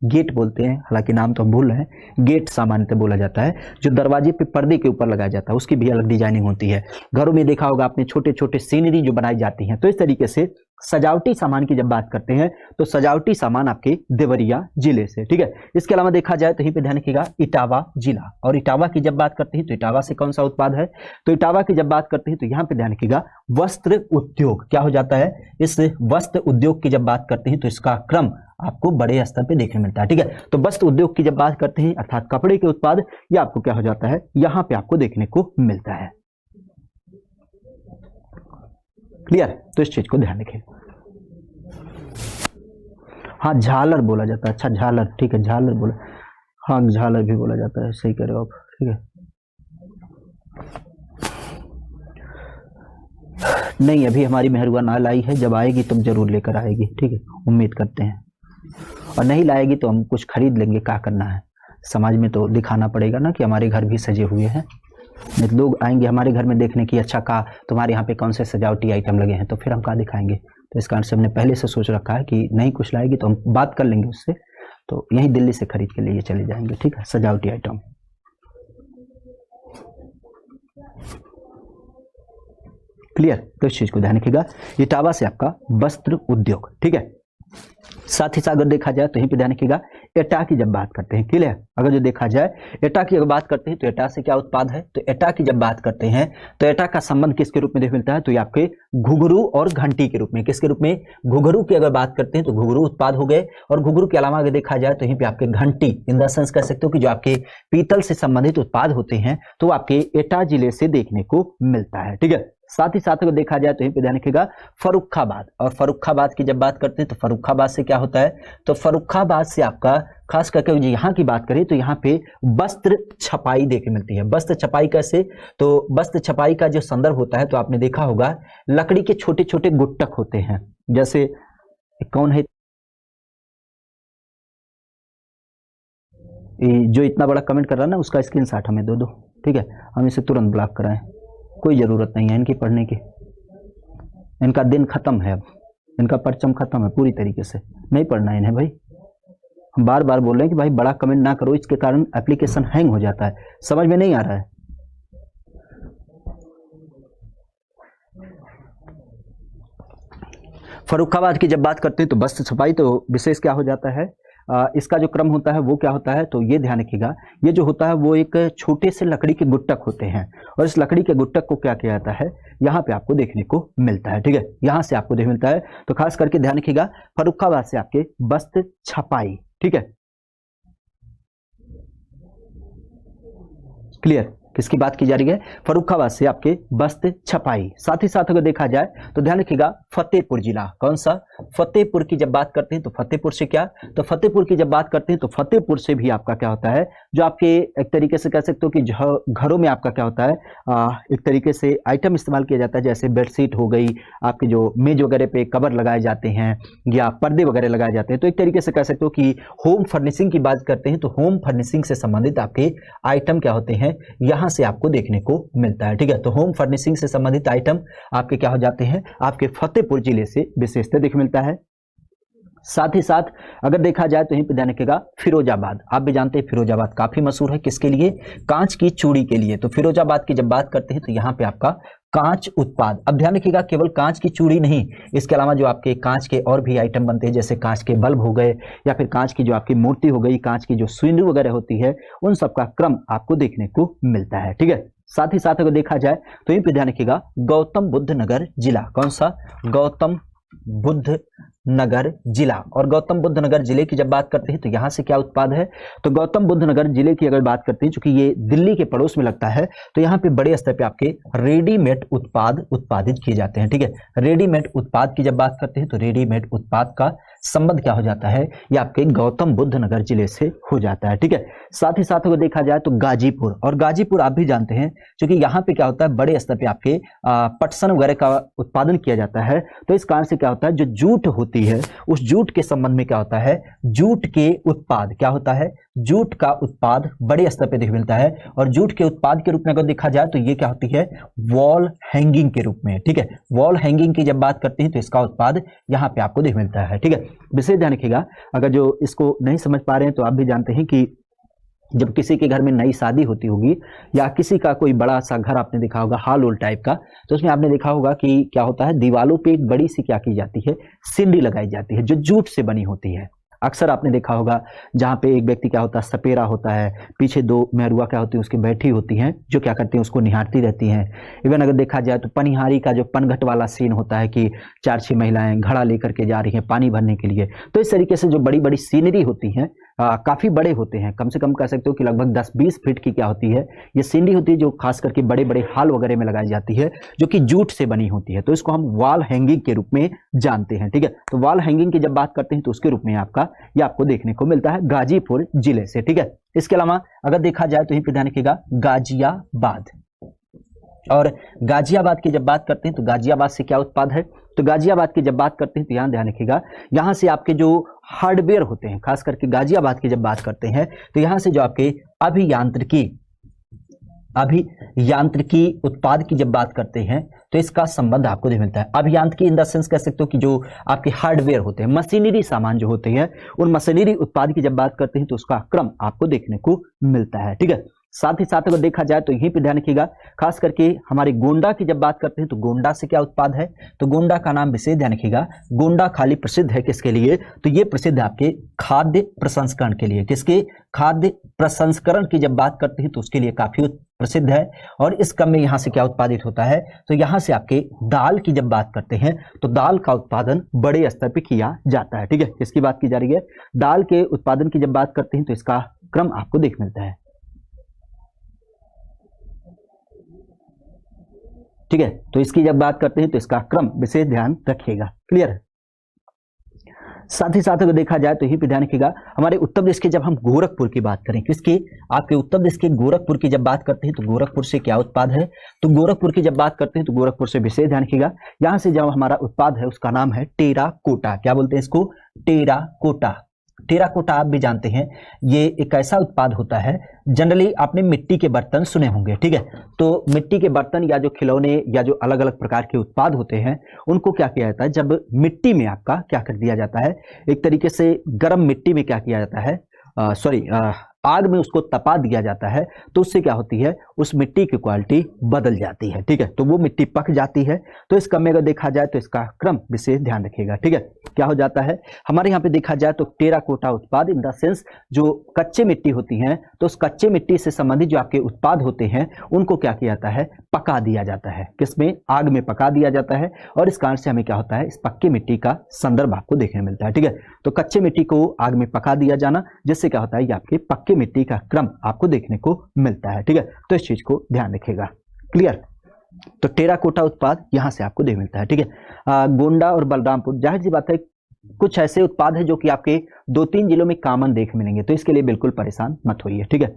गेट बोलते हैं, हालांकि नाम तो हम भूल रहे हैं, गेट सामान्यतः बोला जाता है। जो दरवाजे पे पर्दे के ऊपर लगाया जाता है उसकी भी अलग डिजाइनिंग होती है। घरों में देखा होगा आपने छोटे छोटे सीनरी जो बनाई जाती हैं। तो इस तरीके से सजावटी सामान की जब बात करते हैं तो सजावटी सामान आपके देवरिया जिले से। ठीक है, इसके अलावा देखा जाए तो यहीं पे ध्यान रखिएगा इटावा जिला, और इटावा की जब बात करते हैं तो इटावा से कौन सा उत्पाद है, तो इटावा की जब बात करते हैं तो यहाँ पे ध्यान रखिएगा वस्त्र उद्योग क्या हो जाता है। इस वस्त्र उद्योग की जब बात करते हैं तो इसका क्रम आपको बड़े स्तर पे देखने मिलता है। ठीक है, तो वस्त्र उद्योग की जब बात करते हैं अर्थात कपड़े के उत्पाद, ये आपको क्या हो जाता है, यहाँ पे आपको देखने को मिलता है। क्लियर? तो इस चीज को ध्यान रखें। हाँ, झालर बोला जाता है। अच्छा, झालर, ठीक है, झालर बोला, हाँ झालर भी बोला जाता है, सही कह रहे हो आप। ठीक है, नहीं अभी हमारी मेहरुआ ना लाई है, जब आएगी तब जरूर लेकर आएगी। ठीक है, उम्मीद करते हैं, और नहीं लाएगी तो हम कुछ खरीद लेंगे, क्या करना है, समाज में तो दिखाना पड़ेगा ना कि हमारे घर भी सजे हुए हैं। नहीं तो लोग आएंगे हमारे घर में देखने की, अच्छा कहा तुम्हारे यहाँ पे कौन से सजावटी आइटम लगे हैं, तो फिर हम कहाँ दिखाएंगे। तो इस कारण से हमने पहले से सोच रखा है कि नहीं कुछ लाएगी तो हम बात कर लेंगे उससे, तो यहीं दिल्ली से खरीद के लिए चले जाएंगे। ठीक है, सजावटी आइटम। क्लियर? तो इस चीज को ध्यान रखिएगा, इटावा से आपका वस्त्र उद्योग। ठीक है, साथ ही साथ अगर देखा जाए तो यहीं पे ध्यान रखिएगा एटा की जब बात करते हैं। क्लियर? अगर जो देखा जाए एटा की अगर बात करते हैं तो एटा से क्या उत्पाद है, तो एटा की जब बात करते हैं तो एटा का संबंध किसके रूप में देख मिलता है, तो ये आपके घुघरू और घंटी के रूप में। किसके रूप में? घुघरू की अगर बात करते हैं तो घुघरू उत्पाद हो गए, और घुघरू के अलावा अगर देखा जाए तो यहीं पे आपके घंटी इन द सेंस कह सकते हो कि जो आपके पीतल से संबंधित उत्पाद होते हैं तो आपके एटा जिले से देखने को मिलता है। ठीक है, साथ ही साथ अगर देखा जाए तो यहीं पे ध्यान रखिएगा फर्रुखाबाद, और फर्रुखाबाद की जब बात करते हैं तो फर्रुखाबाद से क्या होता है, तो फर्रुखाबाद से आपका खास करके यहाँ की बात करें तो यहाँ पे वस्त्र छपाई देखने मिलती है। वस्त्र छपाई कैसे, तो वस्त्र छपाई का जो संदर्भ होता है तो आपने देखा होगा लकड़ी के छोटे छोटे गुट्टक होते हैं, जैसे कौन है जो इतना बड़ा कमेंट कर रहा है ना, उसका स्क्रीनशॉट हमें दो। ठीक है, हम इसे तुरंत ब्लॉक कराएं, कोई जरूरत नहीं है इनकी पढ़ने की, इनका दिन खत्म है, अब इनका परचम खत्म है पूरी तरीके से, नहीं पढ़ना है इन्हें भाई। हम बार बार बोल रहे हैं कि भाई बड़ा कमेंट ना करो, इसके कारण एप्लीकेशन हैंग हो जाता है, समझ में नहीं आ रहा है। फर्रुखाबाद की जब बात करते हैं तो वस्त्र छपाई तो विशेष क्या हो जाता है, इसका जो क्रम होता है वो क्या होता है, तो ये ध्यान रखिएगा, ये जो होता है वो एक छोटे से लकड़ी के गुट्टक होते हैं, और इस लकड़ी के गुट्टक को क्या किया जाता है, यहाँ पे आपको देखने को मिलता है। ठीक है, यहाँ से आपको देखने मिलता है, तो खास करके ध्यान रखिएगा फर्रुखाबाद से आपके वस्त्र छपाई। ठीक है, क्लियर? किसकी बात की जा रही है? फर्रुखाबाद से आपके वस्त्र छपाई। साथ ही साथ अगर देखा जाए तो ध्यान रखिएगा फतेहपुर जिला, कौन सा? फतेहपुर की जब बात करते हैं तो फतेहपुर से क्या, तो फतेहपुर की जब बात करते हैं तो फतेहपुर से भी आपका क्या होता है, जो आपके एक तरीके से कह सकते हो कि घरों में आपका क्या होता है, एक तरीके से आइटम इस्तेमाल किया जाता है, जैसे बेडशीट हो गई, आपके जो मेज वगैरह पे कवर लगाए जाते हैं या पर्दे वगैरह लगाए जाते हैं। तो एक तरीके से कह सकते हो कि होम फर्निशिंग की बात करते हैं तो होम फर्निशिंग से संबंधित आपके आइटम क्या होते हैं, यहां से आपको देखने को मिलता है। ठीक है, तो होम फर्निशिंग से संबंधित आइटम आपके क्या हो जाते हैं, आपके फतेहपुर जिले से विशेषतः देखने मिलता है। साथ ही साथ अगर देखा जाए तो यहीं पे ध्यान रखिएगा फिरोजाबाद। आप भी जानते हैं फिरोजाबाद काफी मशहूर है, किसके लिए? कांच की चूड़ी के लिए। तो फिरोजाबाद की जब बात करते हैं तो यहाँ पे आपका कांच उत्पाद, अब ध्यान रखिएगा केवल कांच की चूड़ी नहीं, इसके अलावा जो आपके कांच के और भी आइटम बनते हैं, जैसे कांच के बल्ब हो गए या फिर कांच की जो आपकी मूर्ति हो गई, कांच की जो सुइनरी वगैरह होती है, उन सब का क्रम आपको देखने को मिलता है। ठीक है, साथ ही साथ अगर देखा जाए तो यहीं पे ध्यान रखिएगा गौतम बुद्ध नगर जिला, कौन सा? गौतम बुद्ध नगर जिला। और गौतम बुद्ध नगर जिले की जब बात करते हैं तो यहां से क्या उत्पाद है, तो गौतम बुद्ध नगर जिले की अगर बात करते हैं, चूंकि ये दिल्ली के पड़ोस में लगता है, तो यहाँ पे बड़े स्तर पे आपके रेडीमेड उत्पाद उत्पादित किए जाते हैं। ठीक है, रेडीमेड उत्पाद की जब बात करते हैं तो रेडीमेड उत्पाद का संबंध क्या हो जाता है, ये आपके गौतम बुद्ध नगर जिले से हो जाता है। ठीक है, साथ ही साथ अगर देखा जाए तो गाजीपुर, और गाजीपुर आप भी जानते हैं क्योंकि यहाँ पे क्या होता है, बड़े स्तर पे आपके पटसन वगैरह का उत्पादन किया जाता है। तो इस कारण से क्या होता है, जो जूट होती है उस जूट के संबंध में क्या होता है, जूट के उत्पाद क्या होता है, जूट का उत्पाद बड़े स्तर पे देखने मिलता है। और जूट के उत्पाद के रूप में अगर देखा जाए तो ये क्या होती है, वॉल हैंगिंग के रूप में। ठीक है, वॉल हैंगिंग की जब बात करते हैं तो इसका उत्पाद यहाँ पे आपको देखने मिलता है। ठीक है, विशेष ध्यान रखिएगा, अगर जो इसको नहीं समझ पा रहे हैं तो आप भी जानते हैं कि जब किसी के घर में नई शादी होती होगी या किसी का कोई बड़ा सा घर आपने देखा होगा हॉल होल टाइप का, तो उसमें आपने देखा होगा कि क्या होता है, दीवालों पे एक बड़ी सी क्या की जाती है, सिंडी लगाई जाती है जो जूट से बनी होती है। अक्सर आपने देखा होगा जहाँ पे एक व्यक्ति क्या होता है, सपेरा होता है, पीछे दो मेहरुआ क्या होती है उसकी बैठी होती हैं, जो क्या करती हैं उसको निहारती रहती हैं। इवन अगर देखा जाए तो पनिहारी का जो पनघट वाला सीन होता है कि 4-6 महिलाएं घड़ा लेकर के जा रही हैं पानी भरने के लिए, तो इस तरीके से जो बड़ी बड़ी सीनरी होती हैं, काफी बड़े होते हैं, कम से कम कह सकते हो कि लगभग 10-20 फीट की क्या होती है, ये सीनरी होती है जो खास करके बड़े बड़े हॉल वगैरह में लगाई जाती है, जो कि जूट से बनी होती है। तो इसको हम वॉल हैंगिंग के रूप में जानते हैं। ठीक है, तो वॉल हैंगिंग की जब बात करते हैं तो उसके रूप में आपका ये आपको देखने को मिलता है गाजीपुर जिले से। ठीक है, इसके अलावा अगर देखा जाए तो यहीं पे ध्यान रखिएगा गाजियाबाद, और गाजियाबाद की जब बात करते हैं तो गाजियाबाद से क्या उत्पाद है, तो गाजियाबाद की जब बात करते हैं तो ध्यान रखिएगा, यहां से आपके जो हार्डवेयर होते हैं, खास करके गाजियाबाद की जब बात करते हैं तो यहां से जो आपके अभियांत्रिकी उत्पाद की जब बात करते हैं तो इसका संबंध आपको देखने मिलता है। अभियांत्रिकी इन द सेंस कह सकते हो कि जो आपके हार्डवेयर होते हैं, मशीनरी सामान जो होते हैं, उन मशीनरी उत्पाद की जब बात करते हैं तो उसका क्रम आपको देखने को मिलता है। ठीक है, साथ ही साथ अगर देखा जाए तो यहीं पे ध्यान रखिएगा, खास करके हमारे गोंडा की जब बात करते हैं तो गोंडा से क्या उत्पाद है, तो गोंडा का नाम विशेष ध्यान रखिएगा, गोंडा खाली प्रसिद्ध है किसके लिए, तो ये प्रसिद्ध है आपके खाद्य प्रसंस्करण के लिए। किसके? खाद्य प्रसंस्करण की जब बात करते हैं तो उसके लिए काफी प्रसिद्ध है। और इस क्रम में यहाँ से क्या उत्पादित होता है, तो यहाँ से आपके दाल की जब बात करते हैं तो दाल का उत्पादन बड़े स्तर पर किया जाता है। ठीक है, किसकी बात की जा रही है, दाल के उत्पादन की जब बात करते हैं तो इसका क्रम आपको देखने मिलता है। ठीक है, तो इसकी जब बात करते हैं तो इसका क्रम विशेष ध्यान रखिएगा। क्लियर है? साथ ही साथ अगर देखा जाए तो यही पे ध्यान रखिएगा, हमारे उत्तर प्रदेश के जब हम गोरखपुर की बात करें, किसकी? आपके उत्तर प्रदेश के गोरखपुर की जब बात करते हैं तो गोरखपुर से क्या उत्पाद है, तो गोरखपुर की जब बात करते हैं तो गोरखपुर से विशेष ध्यान रखिएगा, यहाँ से जो हमारा उत्पाद है उसका नाम है टेराकोटा। क्या बोलते हैं इसको? टेराकोटा। टेराकोटा आप भी जानते हैं, ये एक ऐसा उत्पाद होता है, जनरली आपने मिट्टी के बर्तन सुने होंगे। ठीक है, तो मिट्टी के बर्तन या जो खिलौने या जो अलग अलग प्रकार के उत्पाद होते हैं उनको क्या किया जाता है, जब मिट्टी में आपका क्या कर दिया जाता है, एक तरीके से गर्म मिट्टी में क्या किया जाता है, आग में उसको तपा दिया जाता है, तो उससे क्या होती है, उस मिट्टी की क्वालिटी बदल जाती है। ठीक है, तो वो मिट्टी पक जाती है। तो इस क्रम में अगर देखा जाए तो इसका क्रम विशेष ध्यान रखिएगा। ठीक है, क्या हो जाता है हमारे यहाँ पे देखा जाए तो टेराकोटा उत्पाद इन द सेंस जो कच्चे मिट्टी होती हैं, तो उस कच्चे मिट्टी से संबंधित जो आपके उत्पाद होते हैं उनको क्या किया जाता है, पका दिया जाता है। किसमें? आग में पका दिया जाता है। और इस कारण से हमें क्या होता है, इस पक्की मिट्टी का संदर्भ आपको देखने मिलता है। ठीक है, तो कच्चे मिट्टी को आग में पका दिया जाना, जिससे क्या होता है, ये आपके पक्के आपकी मिट्टी का क्रम आपको देखने को मिलता है। ठीक है, तो इस चीज को ध्यान रखिएगा। क्लियर। तो टेराकोटा उत्पाद यहां से आपको देख मिलता है। ठीक है, गोंडा और बलरामपुर, जाहिर सी बात है कुछ ऐसे उत्पाद है जो कि आपके 2-3 जिलों में कॉमन देख मिलेंगे, तो इसके लिए बिल्कुल परेशान मत होइए। ठीक है,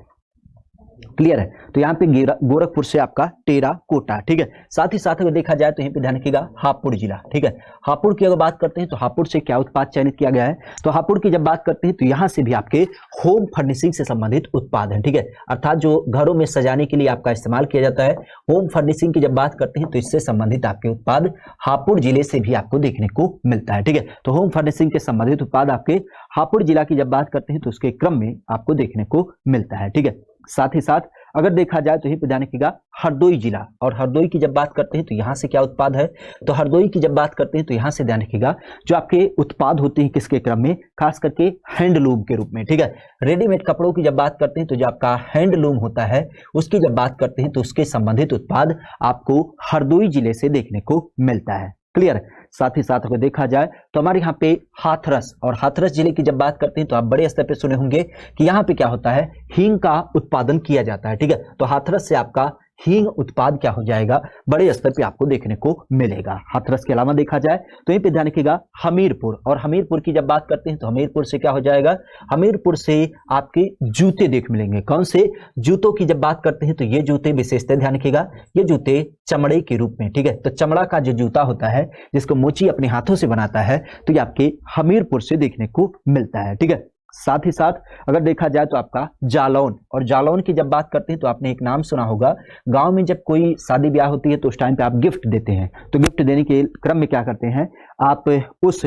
क्लियर है। तो यहाँ पे गोरखपुर से आपका टेराकोटा। ठीक है, साथ ही साथ अगर देखा जाए तो यहाँ पे ध्यान रखिएगा हापुड़ जिला। ठीक है, हापुड़ की अगर बात करते हैं तो हापुड़ से क्या उत्पाद चयनित किया गया है, तो हापुड़ की जब बात करते हैं तो यहाँ से भी आपके होम फर्निशिंग से संबंधित उत्पाद है। ठीक है, अर्थात जो घरों में सजाने के लिए आपका इस्तेमाल किया जाता है, होम फर्निशिंग की जब बात करते हैं तो इससे संबंधित आपके उत्पाद हापुड़ जिले से भी आपको देखने को मिलता है। ठीक है, तो होम फर्निशिंग के संबंधित उत्पाद आपके हापुड़ जिला की जब बात करते हैं तो उसके क्रम में आपको देखने को मिलता है। ठीक है, साथ ही साथ अगर देखा जाए तो यही पे ध्यान रखिएगा हरदोई जिला, और हरदोई की जब बात करते हैं तो यहाँ से क्या उत्पाद है, तो हरदोई की जब बात करते हैं तो यहाँ से ध्यान रखिएगा जो आपके उत्पाद होते हैं किसके क्रम में, खास करके हैंडलूम के रूप में। ठीक है, रेडीमेड कपड़ों की जब बात करते हैं तो जो आपका हैंडलूम होता है उसकी जब बात करते हैं तो उसके संबंधित उत्पाद आपको हरदोई जिले से देखने को मिलता है। क्लियर। साथ ही साथ अगर देखा जाए तो हमारे यहाँ पे हाथरस, और हाथरस जिले की जब बात करते हैं तो आप बड़े स्तर पे सुने होंगे कि यहाँ पे क्या होता है, हींग का उत्पादन किया जाता है। ठीक है, तो हाथरस से आपका हींग उत्पाद क्या हो जाएगा, बड़े स्तर पे आपको देखने को मिलेगा। हाथरस के अलावा देखा जाए तो यहीं पे ध्यान रखिएगा हमीरपुर, और हमीरपुर की जब बात करते हैं तो हमीरपुर से क्या हो जाएगा, हमीरपुर से आपके जूते देख मिलेंगे। कौन से जूतों की जब बात करते हैं तो ये जूते विशेषता ध्यान रखिएगा, ये जूते चमड़े के रूप में। ठीक है, तो चमड़ा का जो जूता होता है जिसको मोची अपने हाथों से बनाता है तो ये आपके हमीरपुर से देखने को मिलता है। ठीक है, साथ ही साथ अगर देखा जाए तो आपका जालौन, और जालौन की जब बात करते हैं तो आपने एक नाम सुना होगा, गांव में जब कोई शादी ब्याह होती है तो उस टाइम पे आप गिफ्ट देते हैं, तो गिफ्ट देने के क्रम में क्या करते हैं आप, उस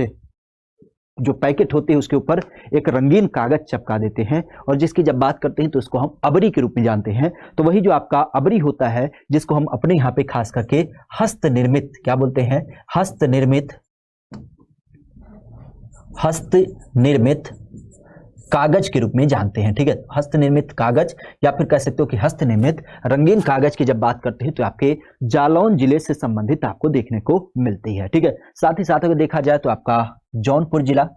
जो पैकेट होती है उसके ऊपर एक रंगीन कागज चिपका देते हैं, और जिसकी जब बात करते हैं तो उसको हम अबरी के रूप में जानते हैं। तो वही जो आपका अबरी होता है जिसको हम अपने यहाँ पे खास करके हस्त निर्मित, क्या बोलते हैं, हस्त निर्मित कागज के रूप में जानते हैं। ठीक है, हस्त निर्मित कागज, या फिर कह सकते हो कि हस्त निर्मित रंगीन कागज की जब बात करते हैं तो आपके जालौन जिले से संबंधित आपको देखने को मिलती है। ठीक है, साथ ही साथ अगर देखा जाए तो आपका जौनपुर जिला,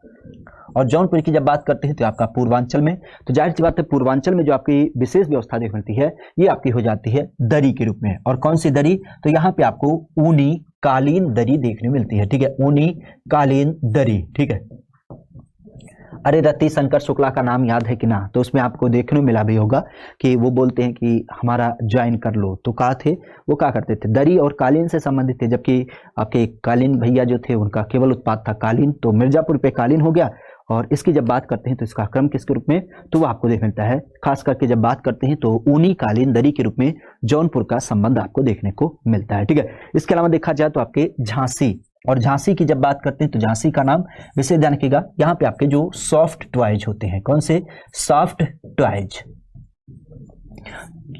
और जौनपुर की जब बात करते हैं तो आपका पूर्वांचल में, तो जाहिर सी बात है पूर्वांचल में जो आपकी विशेष व्यवस्था देखने मिलती है ये आपकी हो जाती है दरी के रूप में। और कौन सी दरी, तो यहाँ पे आपको ऊनी कालीन दरी देखने मिलती है। ठीक है, ऊनी कालीन दरी। ठीक है, अरे रति शंकर शुक्ला का नाम याद है कि ना, तो उसमें आपको देखने को मिला भी होगा कि वो बोलते हैं कि हमारा ज्वाइन कर लो, तो कहा थे वो क्या करते थे, दरी और कालीन से संबंधित थे, जबकि आपके कालीन भैया जो थे उनका केवल उत्पाद था कालीन, तो मिर्जापुर पे कालीन हो गया। और इसकी जब बात करते हैं तो इसका क्रम किसके रूप में, तो वो आपको देख मिलता है, खास करके जब बात करते हैं तो ऊनी कालीन दरी के रूप में जौनपुर का संबंध आपको देखने को मिलता है। ठीक है, इसके अलावा देखा जाए तो आपके झांसी, और झांसी की जब बात करते हैं तो झांसी का नाम विशेष ध्यान रखिएगा, यहाँ पे आपके जो सॉफ्ट टॉयज होते हैं, कौन से, सॉफ्ट टॉयज।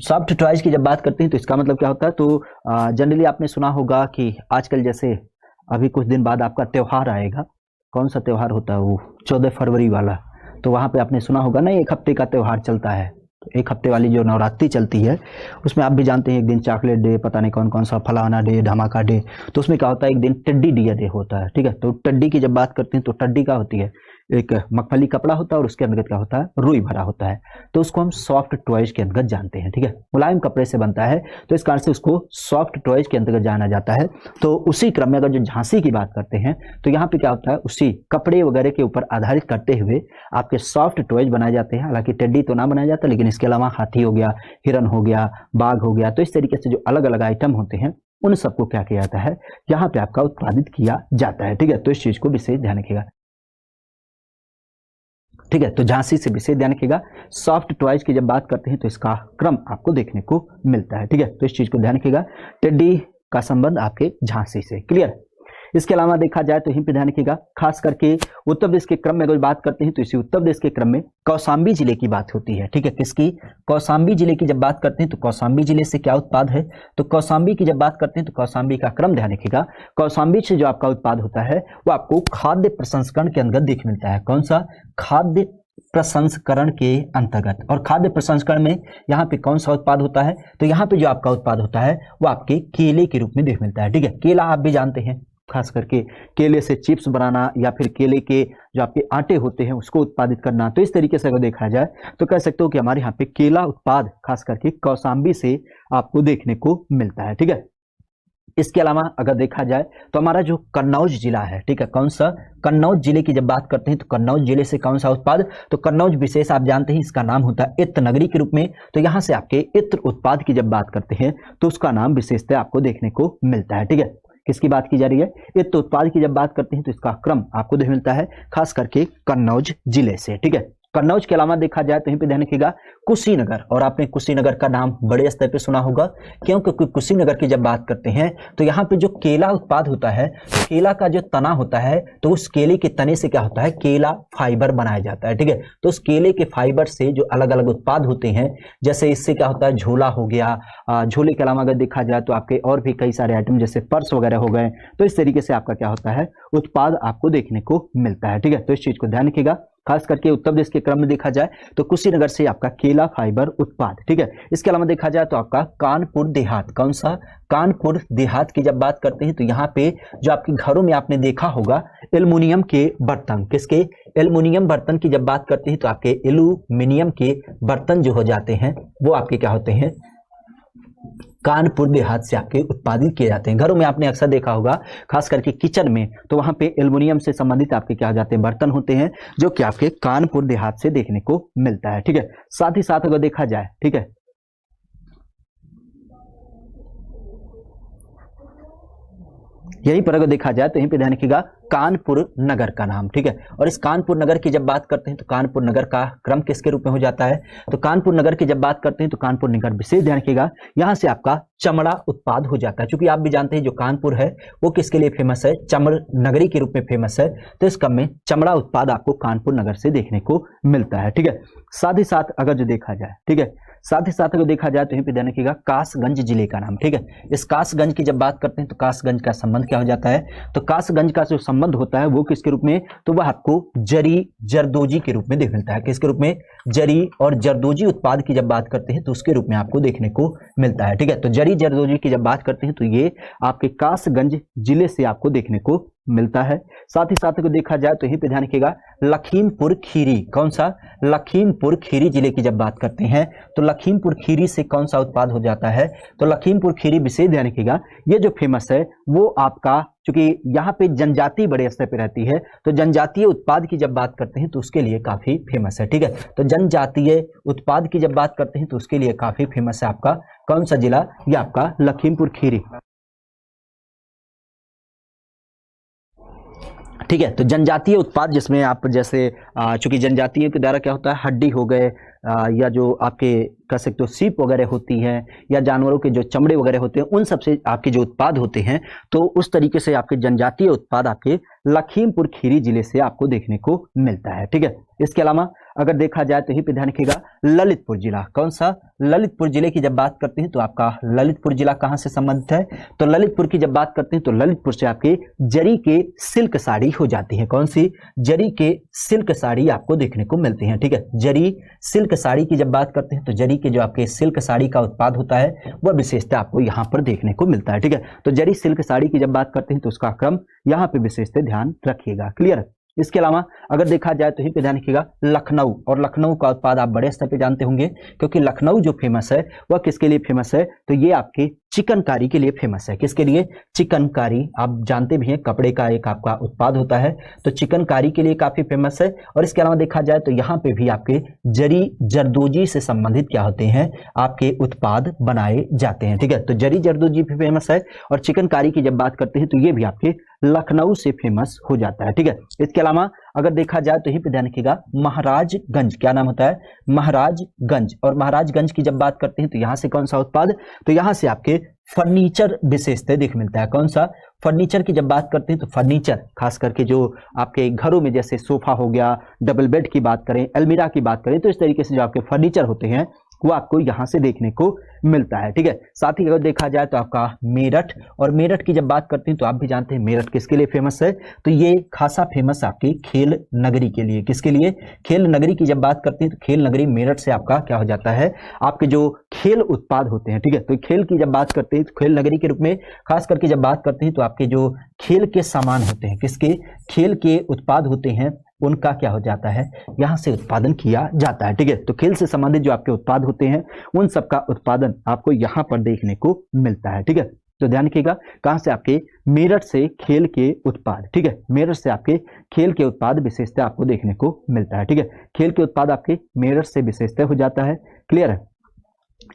सॉफ्ट टॉयज की जब बात करते हैं तो इसका मतलब क्या होता है, तो जनरली आपने सुना होगा कि आजकल जैसे अभी कुछ दिन बाद आपका त्योहार आएगा, कौन सा त्योहार होता है वो 14 फरवरी वाला, तो वहां पे आपने सुना होगा ना, एक हफ्ते का त्योहार चलता है, तो एक हफ्ते वाली जो नवरात्रि चलती है उसमें आप भी जानते हैं एक दिन चॉकलेट डे, पता नहीं कौन कौन सा फलाना डे, धमाका डे, तो उसमें क्या होता है एक दिन टड्डी डे होता है। ठीक है, तो टड्डी की जब बात करते हैं तो टड्डी क्या होती है, एक मगफली कपड़ा होता है और उसके अंतर्गत क्या होता है, रुई भरा होता है, तो उसको हम सॉफ्ट टॉयज के अंतर्गत जानते हैं। ठीक है, मुलायम कपड़े से बनता है तो इस कारण से उसको सॉफ्ट टॉयज के अंतर्गत जाना जाता है। तो उसी क्रम में अगर जो झांसी की बात करते हैं तो यहाँ पे क्या होता है, उसी कपड़े वगैरह के ऊपर आधारित करते हुए आपके सॉफ्ट टॉयज बनाए जाते हैं। हालांकि टेड्डी तो ना बनाया जाता, लेकिन इसके अलावा हाथी हो गया, हिरन हो गया, बाघ हो गया, तो इस तरीके से जो अलग अलग आइटम होते हैं उन सबको क्या किया जाता है, यहाँ पे आपका उत्पादित किया जाता है। ठीक है, तो इस चीज को विशेष ध्यान रखिएगा। ठीक है, तो झांसी से विशेष ध्यान रखिएगा। सॉफ्ट टॉयज की जब बात करते हैं तो इसका क्रम आपको देखने को मिलता है। ठीक है, तो इस चीज को ध्यान रखिएगा, टेड्डी का संबंध आपके झांसी से। क्लियर। इसके अलावा देखा जाए तो यहीं पे ध्यान रखिएगा, खास करके उत्तर प्रदेश के क्रम में अगर बात करते हैं तो इसी उत्तर प्रदेश के क्रम में कौशाम्बी जिले की बात होती है। ठीक है, किसकी, कौशाम्बी जिले की जब बात करते हैं तो कौशाम्बी जिले से क्या उत्पाद है, तो कौशाम्बी की जब बात करते हैं तो कौशाम्बी का क्रम ध्यान रखिएगा। कौशाम्बी से जो आपका उत्पाद होता है वो आपको खाद्य प्रसंस्करण के अंतर्गत देख मिलता है। कौन सा, खाद्य प्रसंस्करण के अंतर्गत। और खाद्य प्रसंस्करण में यहाँ पे कौन सा उत्पाद होता है, तो यहाँ पे जो आपका उत्पाद होता है वो आपके केले के रूप में देख मिलता है। ठीक है, केला आप भी जानते हैं खास करके केले से चिप्स बनाना या फिर केले के जो आपके आटे होते हैं उसको उत्पादित करना। तो इस तरीके से अगर देखा जाए तो कह सकते हो कि हमारे यहाँ पे केला उत्पाद खास करके कौशाम्बी से आपको देखने को मिलता है। ठीक है, इसके अलावा अगर देखा जाए तो हमारा जो कन्नौज जिला है, ठीक है, कौन सा, कन्नौज जिले की जब बात करते हैं तो कन्नौज जिले से कौन सा उत्पाद, तो कन्नौज विशेष आप जानते हैं इसका नाम होता है इत्र नगरी के रूप में। तो यहाँ से आपके इत्र उत्पाद की जब बात करते हैं तो उसका नाम विशेषतः आपको देखने को मिलता है। ठीक है, किसकी बात की जा रही है, इत्र उत्पाद की जब बात करते हैं तो इसका क्रम आपको देखने मिलता है खास करके कन्नौज जिले से। ठीक है, कन्नौज के अलावा देखा जाए तो यहीं पे ध्यान रखिएगा कुशीनगर, और आपने कुशीनगर का नाम बड़े स्तर पे सुना होगा, क्योंकि कुशीनगर की जब बात करते हैं तो यहाँ पे जो केला उत्पाद होता है, केला का जो तना होता है तो उस केले के तने से क्या होता है, केला फाइबर बनाया जाता है। ठीक है, तो उस केले के फाइबर से जो अलग अलग उत्पाद होते हैं, जैसे इससे क्या होता है, झोला हो गया, झोले के अलावा अगर देखा जाए तो आपके और भी कई सारे आइटम जैसे पर्स वगैरह हो गए। तो इस तरीके से आपका क्या होता है, उत्पाद आपको देखने को मिलता है। ठीक है, तो इस चीज को ध्यान रखिएगा, खास करके उत्तर प्रदेश के क्रम में देखा जाए तो कुशीनगर से आपका केला फाइबर उत्पाद। ठीक है, इसके अलावा देखा जाए तो आपका कानपुर देहात, कौन सा, कानपुर देहात की जब बात करते हैं तो यहाँ पे जो आपके घरों में आपने देखा होगा एल्युमिनियम के बर्तन, किसके, एल्युमिनियम बर्तन की जब बात करते हैं तो आपके एल्युमिनियम के बर्तन जो हो जाते हैं वो आपके क्या होते हैं, कानपुर देहात से आपके उत्पादित किए जाते हैं। घरों में आपने अक्सर देखा होगा खास करके किचन में, तो वहां पे एल्युमिनियम से संबंधित आपके क्या हो जाते हैं, बर्तन होते हैं जो कि आपके कानपुर देहात से देखने को मिलता है। ठीक है, साथ ही साथ अगर देखा जाए, ठीक है, यहीं पर अगर देखा जाए तो यहीं पे ध्यान रखिएगा कानपुर नगर का नाम। ठीक है, और इस कानपुर नगर की जब बात करते हैं तो कानपुर नगर का क्रम किसके रूप में हो जाता है, तो कानपुर नगर की जब बात करते हैं तो कानपुर नगर विशेष ध्यान रखिएगा, यहां से आपका चमड़ा उत्पाद हो जाता है। क्योंकि आप भी जानते हैं जो कानपुर है वो किसके लिए फेमस है, चमड़ नगरी के रूप में फेमस है। तो इस क्रम में चमड़ा उत्पाद आपको कानपुर नगर से देखने को मिलता है। ठीक है, साथ ही साथ अगर जो देखा जाए, ठीक है, साथ ही साथ अगर देखा जाए तो यहीं पे ध्यान रखिएगा कासगंज जिले का नाम। ठीक है, इस कासगंज की जब बात करते हैं तो कासगंज का संबंध क्या हो जाता है, तो कासगंज का जो संबंध होता है वो किसके रूप में, तो वह आपको जरी जरदोजी के रूप में देख मिलता है। किसके रूप में, जरी और जरदोजी उत्पाद की जब बात करते हैं तो उसके रूप में आपको देखने को मिलता है। ठीक है, तो जरी जरदोजी की जब बात करते हैं तो ये आपके कासगंज जिले से आपको देखने को मिलता है। साथ ही साथ अगर देखा जाए तो यहीं पे ध्यान रखिएगा लखीमपुर खीरी, कौन सा, लखीमपुर खीरी जिले की जब बात करते हैं तो लखीमपुर खीरी से कौन सा उत्पाद हो जाता है, तो लखीमपुर खीरी विशेष ध्यान रखिएगा, ये जो फेमस है वो आपका, चूंकि यहाँ पे जनजाति बड़े स्तर पे रहती है तो जनजातीय उत्पाद की जब बात करते हैं तो उसके लिए काफी फेमस है। ठीक है, तो जनजातीय उत्पाद की जब बात करते हैं तो उसके लिए काफी फेमस है आपका कौन सा जिला, ये आपका लखीमपुर खीरी। ठीक है, तो जनजातीय उत्पाद जिसमें आप जैसे चूंकि जनजातीय के द्वारा क्या होता है, हड्डी हो गए या जो आपके कह सकते हो सीप वगैरह होती हैं या जानवरों के जो चमड़े वगैरह होते हैं उन सबसे आपके जो उत्पाद होते हैं तो उस तरीके से आपके जनजातीय उत्पाद आपके लखीमपुर खीरी जिले से आपको देखने को मिलता है। ठीक है, इसके अलावा अगर देखा जाए तो यहीं पे ध्यान रखिएगा ललितपुर जिला, कौन सा, ललितपुर जिले की जब बात करते हैं तो आपका ललितपुर जिला कहां से संबंधित है, तो ललितपुर की जब बात करते हैं तो ललितपुर से आपके जरी के सिल्क साड़ी हो जाती है। कौन सी, जरी के सिल्क साड़ी आपको देखने को मिलती है। ठीक है, जरी सिल्क साड़ी की जब बात करते हैं तो जरी के जो आपके सिल्क साड़ी का उत्पाद होता है वह विशेषता आपको यहाँ पर देखने को मिलता है। ठीक है, तो जरी सिल्क साड़ी की जब बात करते हैं तो उसका क्रम यहाँ पे विशेषता ध्यान रखिएगा। क्लियर, इसके अलावा अगर देखा जाए तो यहीं पे ध्यान रखिएगा लखनऊ, और लखनऊ का उत्पाद आप बड़े स्तर पे जानते होंगे क्योंकि लखनऊ जो फेमस है वह किसके लिए फेमस है, तो ये आपके चिकनकारी के लिए फेमस है। किसके लिए, चिकनकारी, आप जानते भी हैं कपड़े का एक आपका उत्पाद होता है तो चिकनकारी के लिए काफी फेमस है। और इसके अलावा देखा जाए तो यहाँ पे भी आपके जरी जरदोजी से संबंधित क्या होते हैं, आपके उत्पाद बनाए जाते हैं। ठीक है, तो जरी जरदोजी भी फेमस है और चिकनकारी की जब बात करते हैं तो ये भी आपके लखनऊ से फेमस हो जाता है। ठीक है, इसके अलावा अगर देखा जाए तो यहीं पे ध्यान रखिएगा महाराजगंज, क्या नाम होता है, महाराजगंज, और महाराजगंज की जब बात करते हैं तो यहाँ से कौन सा उत्पाद, तो यहाँ से आपके फर्नीचर विशेषता देख मिलता है। कौन सा, फर्नीचर की जब बात करते हैं तो फर्नीचर खास करके जो आपके घरों में जैसे सोफा हो गया, डबल बेड की बात करें, अलमीरा की बात करें, तो इस तरीके से जो आपके फर्नीचर होते हैं वो आपको यहाँ से देखने को मिलता है। ठीक है, साथ ही अगर देखा जाए तो आपका मेरठ, और मेरठ की जब बात करते हैं तो आप भी जानते हैं मेरठ किसके लिए फेमस है, तो ये खासा फेमस आपकी खेल नगरी के लिए। किसके लिए, खेल नगरी की जब बात करते हैं तो खेल नगरी मेरठ से आपका क्या हो जाता है, आपके जो खेल उत्पाद होते हैं, ठीक है। तो खेल की जब बात करते हैं तो खेल नगरी के रूप में खास करके जब बात करते हैं तो आपके जो खेल के सामान होते हैं, किसके, खेल के उत्पाद होते हैं, उनका क्या हो जाता है, यहाँ से उत्पादन किया जाता है, ठीक है। तो खेल से संबंधित जो आपके उत्पाद होते हैं उन सबका उत्पादन आपको यहाँ पर देखने को मिलता है, ठीक है। तो ध्यान रखिएगा, कहाँ से, आपके मेरठ से खेल के उत्पाद, ठीक है। मेरठ से आपके खेल के उत्पाद विशेषता आपको देखने को मिलता है, ठीक है। खेल के उत्पाद आपके मेरठ से विशेषता हो जाता है, क्लियर है।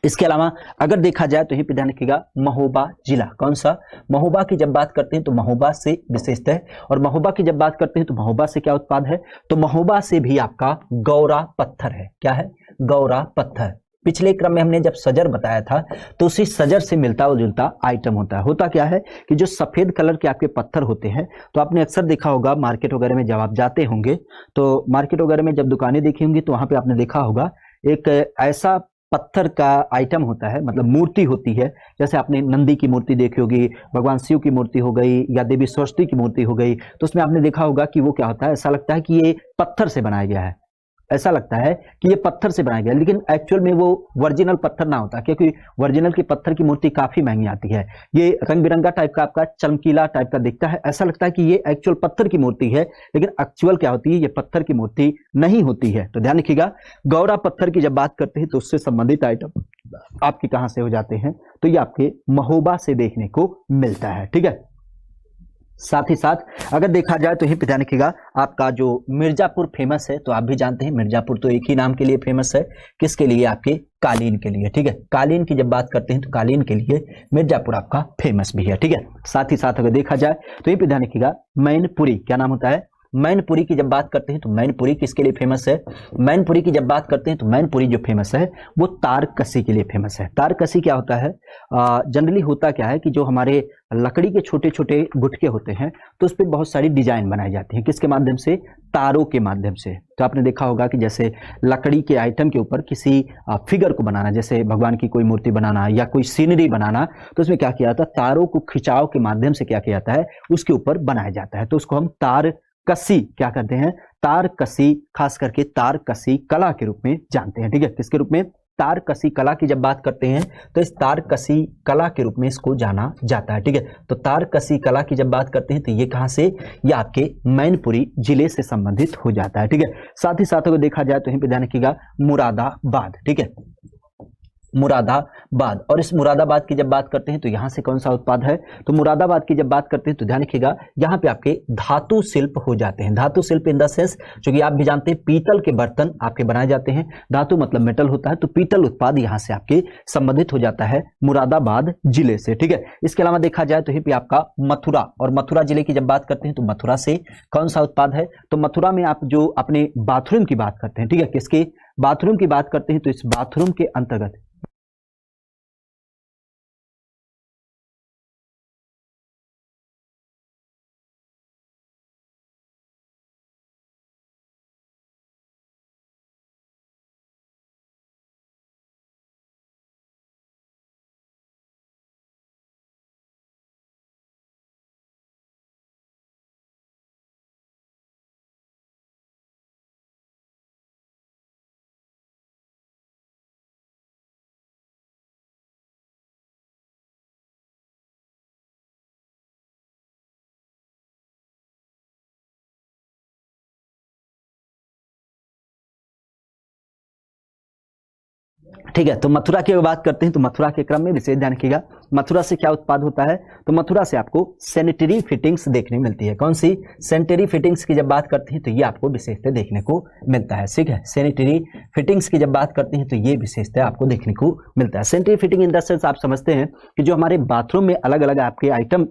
इसके अलावा अगर देखा जाए तो यहीं पे ध्यान रखिएगा, महोबा जिला, कौन सा, महोबा की जब बात करते हैं तो महोबा से विशेषता है, और महोबा की जब बात करते हैं तो महोबा से क्या उत्पाद है, तो महोबा से भी आपका गौरा पत्थर है, क्या है, गौरा पत्थर। पिछले क्रम में हमने जब सजर बताया था तो उसी सजर से मिलता जुलता आइटम होता है। होता क्या है कि जो सफेद कलर के आपके पत्थर होते हैं, तो आपने अक्सर देखा होगा मार्केट वगैरह में जब आप जाते होंगे, तो मार्केट वगैरह में जब दुकानें देखी होंगी तो वहां पे आपने देखा होगा एक ऐसा पत्थर का आइटम होता है, मतलब मूर्ति होती है, जैसे आपने नंदी की मूर्ति देखी होगी, भगवान शिव की मूर्ति हो गई, या देवी सरस्वती की मूर्ति हो गई, तो उसमें आपने देखा होगा कि वो क्या होता है, ऐसा लगता है कि ये पत्थर से बनाया गया है, ऐसा लगता है कि ये पत्थर से बनाया गया, लेकिन एक्चुअल में वो ओरिजिनल पत्थर ना होता, क्योंकि ओरिजिनल की पत्थर की मूर्ति काफी महंगी आती है। ये रंग बिरंगा टाइप का आपका चमकीला टाइप का दिखता है, ऐसा लगता है कि ये एक्चुअल पत्थर की मूर्ति है, लेकिन एक्चुअल क्या होती है, ये पत्थर की मूर्ति नहीं होती है। तो ध्यान रखिएगा, गौरा पत्थर की जब बात करते हैं तो उससे संबंधित आइटम आपके कहां से हो जाते हैं, तो ये आपके महोबा से देखने को मिलता है, ठीक है। साथ ही साथ अगर देखा जाए तो यही ध्यान रखिएगा, आपका जो मिर्जापुर फेमस है, तो आप भी जानते हैं मिर्जापुर तो एक ही नाम के लिए फेमस है, किसके लिए, आपके कालीन के लिए, ठीक है। कालीन की जब बात करते हैं तो कालीन के लिए मिर्जापुर आपका फेमस भी है, ठीक है। साथ ही साथ अगर देखा जाए तो यही ध्यान रखिएगा, मैनपुरी, क्या नाम होता है, मैनपुरी की जब बात करते हैं तो मैनपुरी किसके लिए फेमस है, मैनपुरी की जब बात करते हैं तो मैनपुरी जो फेमस है वो तारकसी के लिए फेमस है। तारकसी क्या होता है, जनरली होता क्या है कि जो हमारे लकड़ी के छोटे छोटे गुटके होते हैं तो उस पर बहुत सारी डिजाइन बनाई जाती हैं, किसके माध्यम से, तारों के माध्यम से। तो आपने देखा होगा कि जैसे लकड़ी के आइटम के ऊपर किसी फिगर को बनाना, जैसे भगवान की कोई मूर्ति बनाना या कोई सीनरी बनाना, तो उसमें क्या किया जाता है, तारों को खिंचाव के माध्यम से क्या किया जाता है, उसके ऊपर बनाया जाता है, तो उसको हम तार कसी क्या करते हैं, तार कसी, खास करके तार कसी कला के रूप में जानते हैं, ठीक है। किसके रूप में, तार कसी कला की जब बात करते हैं तो इस तार कसी कला के रूप में इसको जाना जाता है, ठीक है। तो तार कसी कला की जब बात करते हैं तो ये कहां से, ये आपके मैनपुरी जिले से संबंधित हो जाता है, ठीक है। साथ ही साथ अगर देखा जाए तो यहीं पे ध्यान रखिएगा, मुरादाबाद, ठीक है, मुरादाबाद। और इस मुरादाबाद की जब बात करते हैं तो यहां से कौन सा उत्पाद है, तो मुरादाबाद की जब बात करते हैं तो ध्यान रखिएगा, यहां पे आपके धातु शिल्प हो जाते हैं। धातु शिल्प इन द सेंस, जो कि आप भी जानते हैं पीतल के बर्तन आपके बनाए जाते हैं, धातु मतलब मेटल होता है, तो पीतल उत्पाद यहां से आपके संबंधित हो जाता है मुरादाबाद जिले से, ठीक है। इसके अलावा देखा जाए तो यहीं पे आपका मथुरा, और मथुरा जिले की जब बात करते हैं तो मथुरा से कौन सा उत्पाद है, तो मथुरा में आप जो अपने बाथरूम की बात करते हैं, ठीक है, किसके, बाथरूम की बात करते हैं, तो इस बाथरूम के अंतर्गत ठीक है। तो मथुरा की बात करते हैं तो मथुरा के क्रम में विशेष ध्यान रखिएगा, मथुरा से क्या उत्पाद होता है, तो मथुरा से आपको सैनिटरी फिटिंग्स देखने मिलती है। कौन सी, सैनिटरी फिटिंग्स की जब बात करते हैं तो ये आपको विशेषता देखने को मिलता है, ठीक है। सैनिटरी फिटिंग्स की जब बात करते हैं तो ये विशेषता आपको देखने को मिलता है। Sanitary fitting in the sense आप समझते हैं कि जो हमारे बाथरूम में अलग अलग आपके आइटम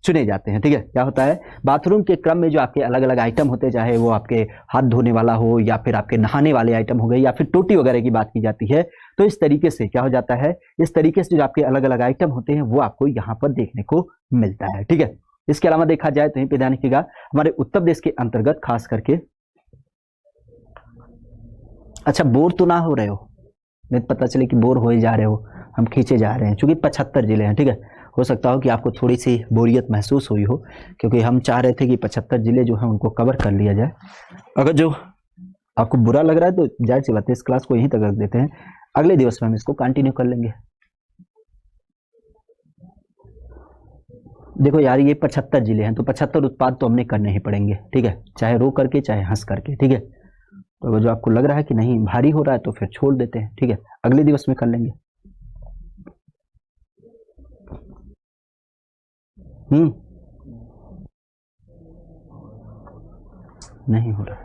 चुने जाते हैं, ठीक है। क्या होता है, बाथरूम के क्रम में जो आपके अलग अलग आइटम होते हैं, चाहे वो आपके हाथ धोने वाला हो या फिर आपके नहाने वाले आइटम हो गए या फिर टोटी वगैरह की बात की जाती है, तो इस तरीके से क्या हो जाता है, इस तरीके से जो आपके अलग अलग आइटम होते हैं वो आपको यहाँ पर देखने को मिलता है, ठीक है। इसके अलावा देखा जाए तो यहीं पे ध्यान रखिएगा, हमारे उत्तर प्रदेश के अंतर्गत खास करके, अच्छा बोर तो ना हो रहे हो, नहीं पता चले कि बोर हो जा रहे हो, हम खींचे जा रहे हैं, चूंकि 75 जिले हैं, ठीक है। हो सकता हो कि आपको थोड़ी सी बोरियत महसूस हुई हो, क्योंकि हम चाह रहे थे कि 75 जिले जो हैं उनको कवर कर लिया जाए। अगर जो आपको बुरा लग रहा है तो जाहिर सी बात है, इस क्लास को यहीं तक रख देते हैं। अगले दिवस में हम इसको कंटिन्यू कर लेंगे। देखो यार, ये 75 जिले हैं तो 75 उत्पाद तो हमने करने ही पड़ेंगे, ठीक है, चाहे रो करके चाहे हंस करके, ठीक है। तो जो आपको लग रहा है कि नहीं भारी हो रहा है तो फिर छोड़ देते हैं, ठीक है, अगले दिवस में कर लेंगे। नहीं हो रहा,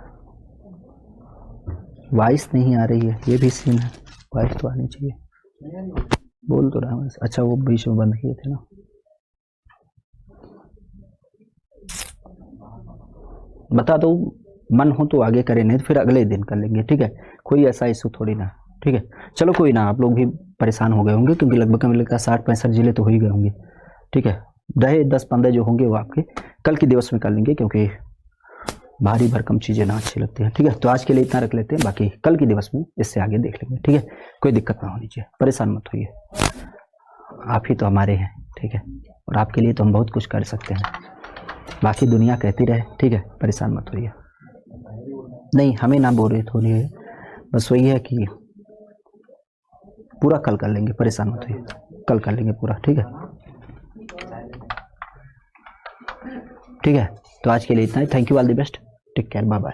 वॉइस नहीं आ रही है, ये भी सीन है, वॉइस तो आनी चाहिए। बोल तो रहा हूँ, अच्छा वो बीच में बंद किए थे ना। बता दो, मन हो तो आगे करें, नहीं तो फिर अगले दिन कर लेंगे, ठीक है, कोई ऐसा इशू थोड़ी ना, ठीक है। चलो कोई ना, आप लोग भी परेशान हो गए होंगे क्योंकि लगभग हमें लगता है 60-65 जिले तो हो ही गए होंगे, ठीक है। रहे 10-15 जो होंगे वो आपके कल के दिवस में कर लेंगे, क्योंकि भारी भरकम चीज़ें ना अच्छी लगती हैं, ठीक है। तो आज के लिए इतना रख लेते हैं, बाकी कल के दिवस में इससे आगे देख लेंगे, ठीक है। कोई दिक्कत ना होनी चाहिए, परेशान मत होइए, आप ही तो हमारे हैं, ठीक है, और आपके लिए तो हम बहुत कुछ कर सकते हैं, बाकी दुनिया कहती रहे, ठीक है, परेशान मत होइए। नहीं, हमें ना बोल रहे थोड़ी है, बस वही है कि पूरा कल कर लेंगे, परेशान मत होइए, कल कर लेंगे पूरा, ठीक है, ठीक है। तो आज के लिए इतना ही, thank you, all the best, take care, bye bye.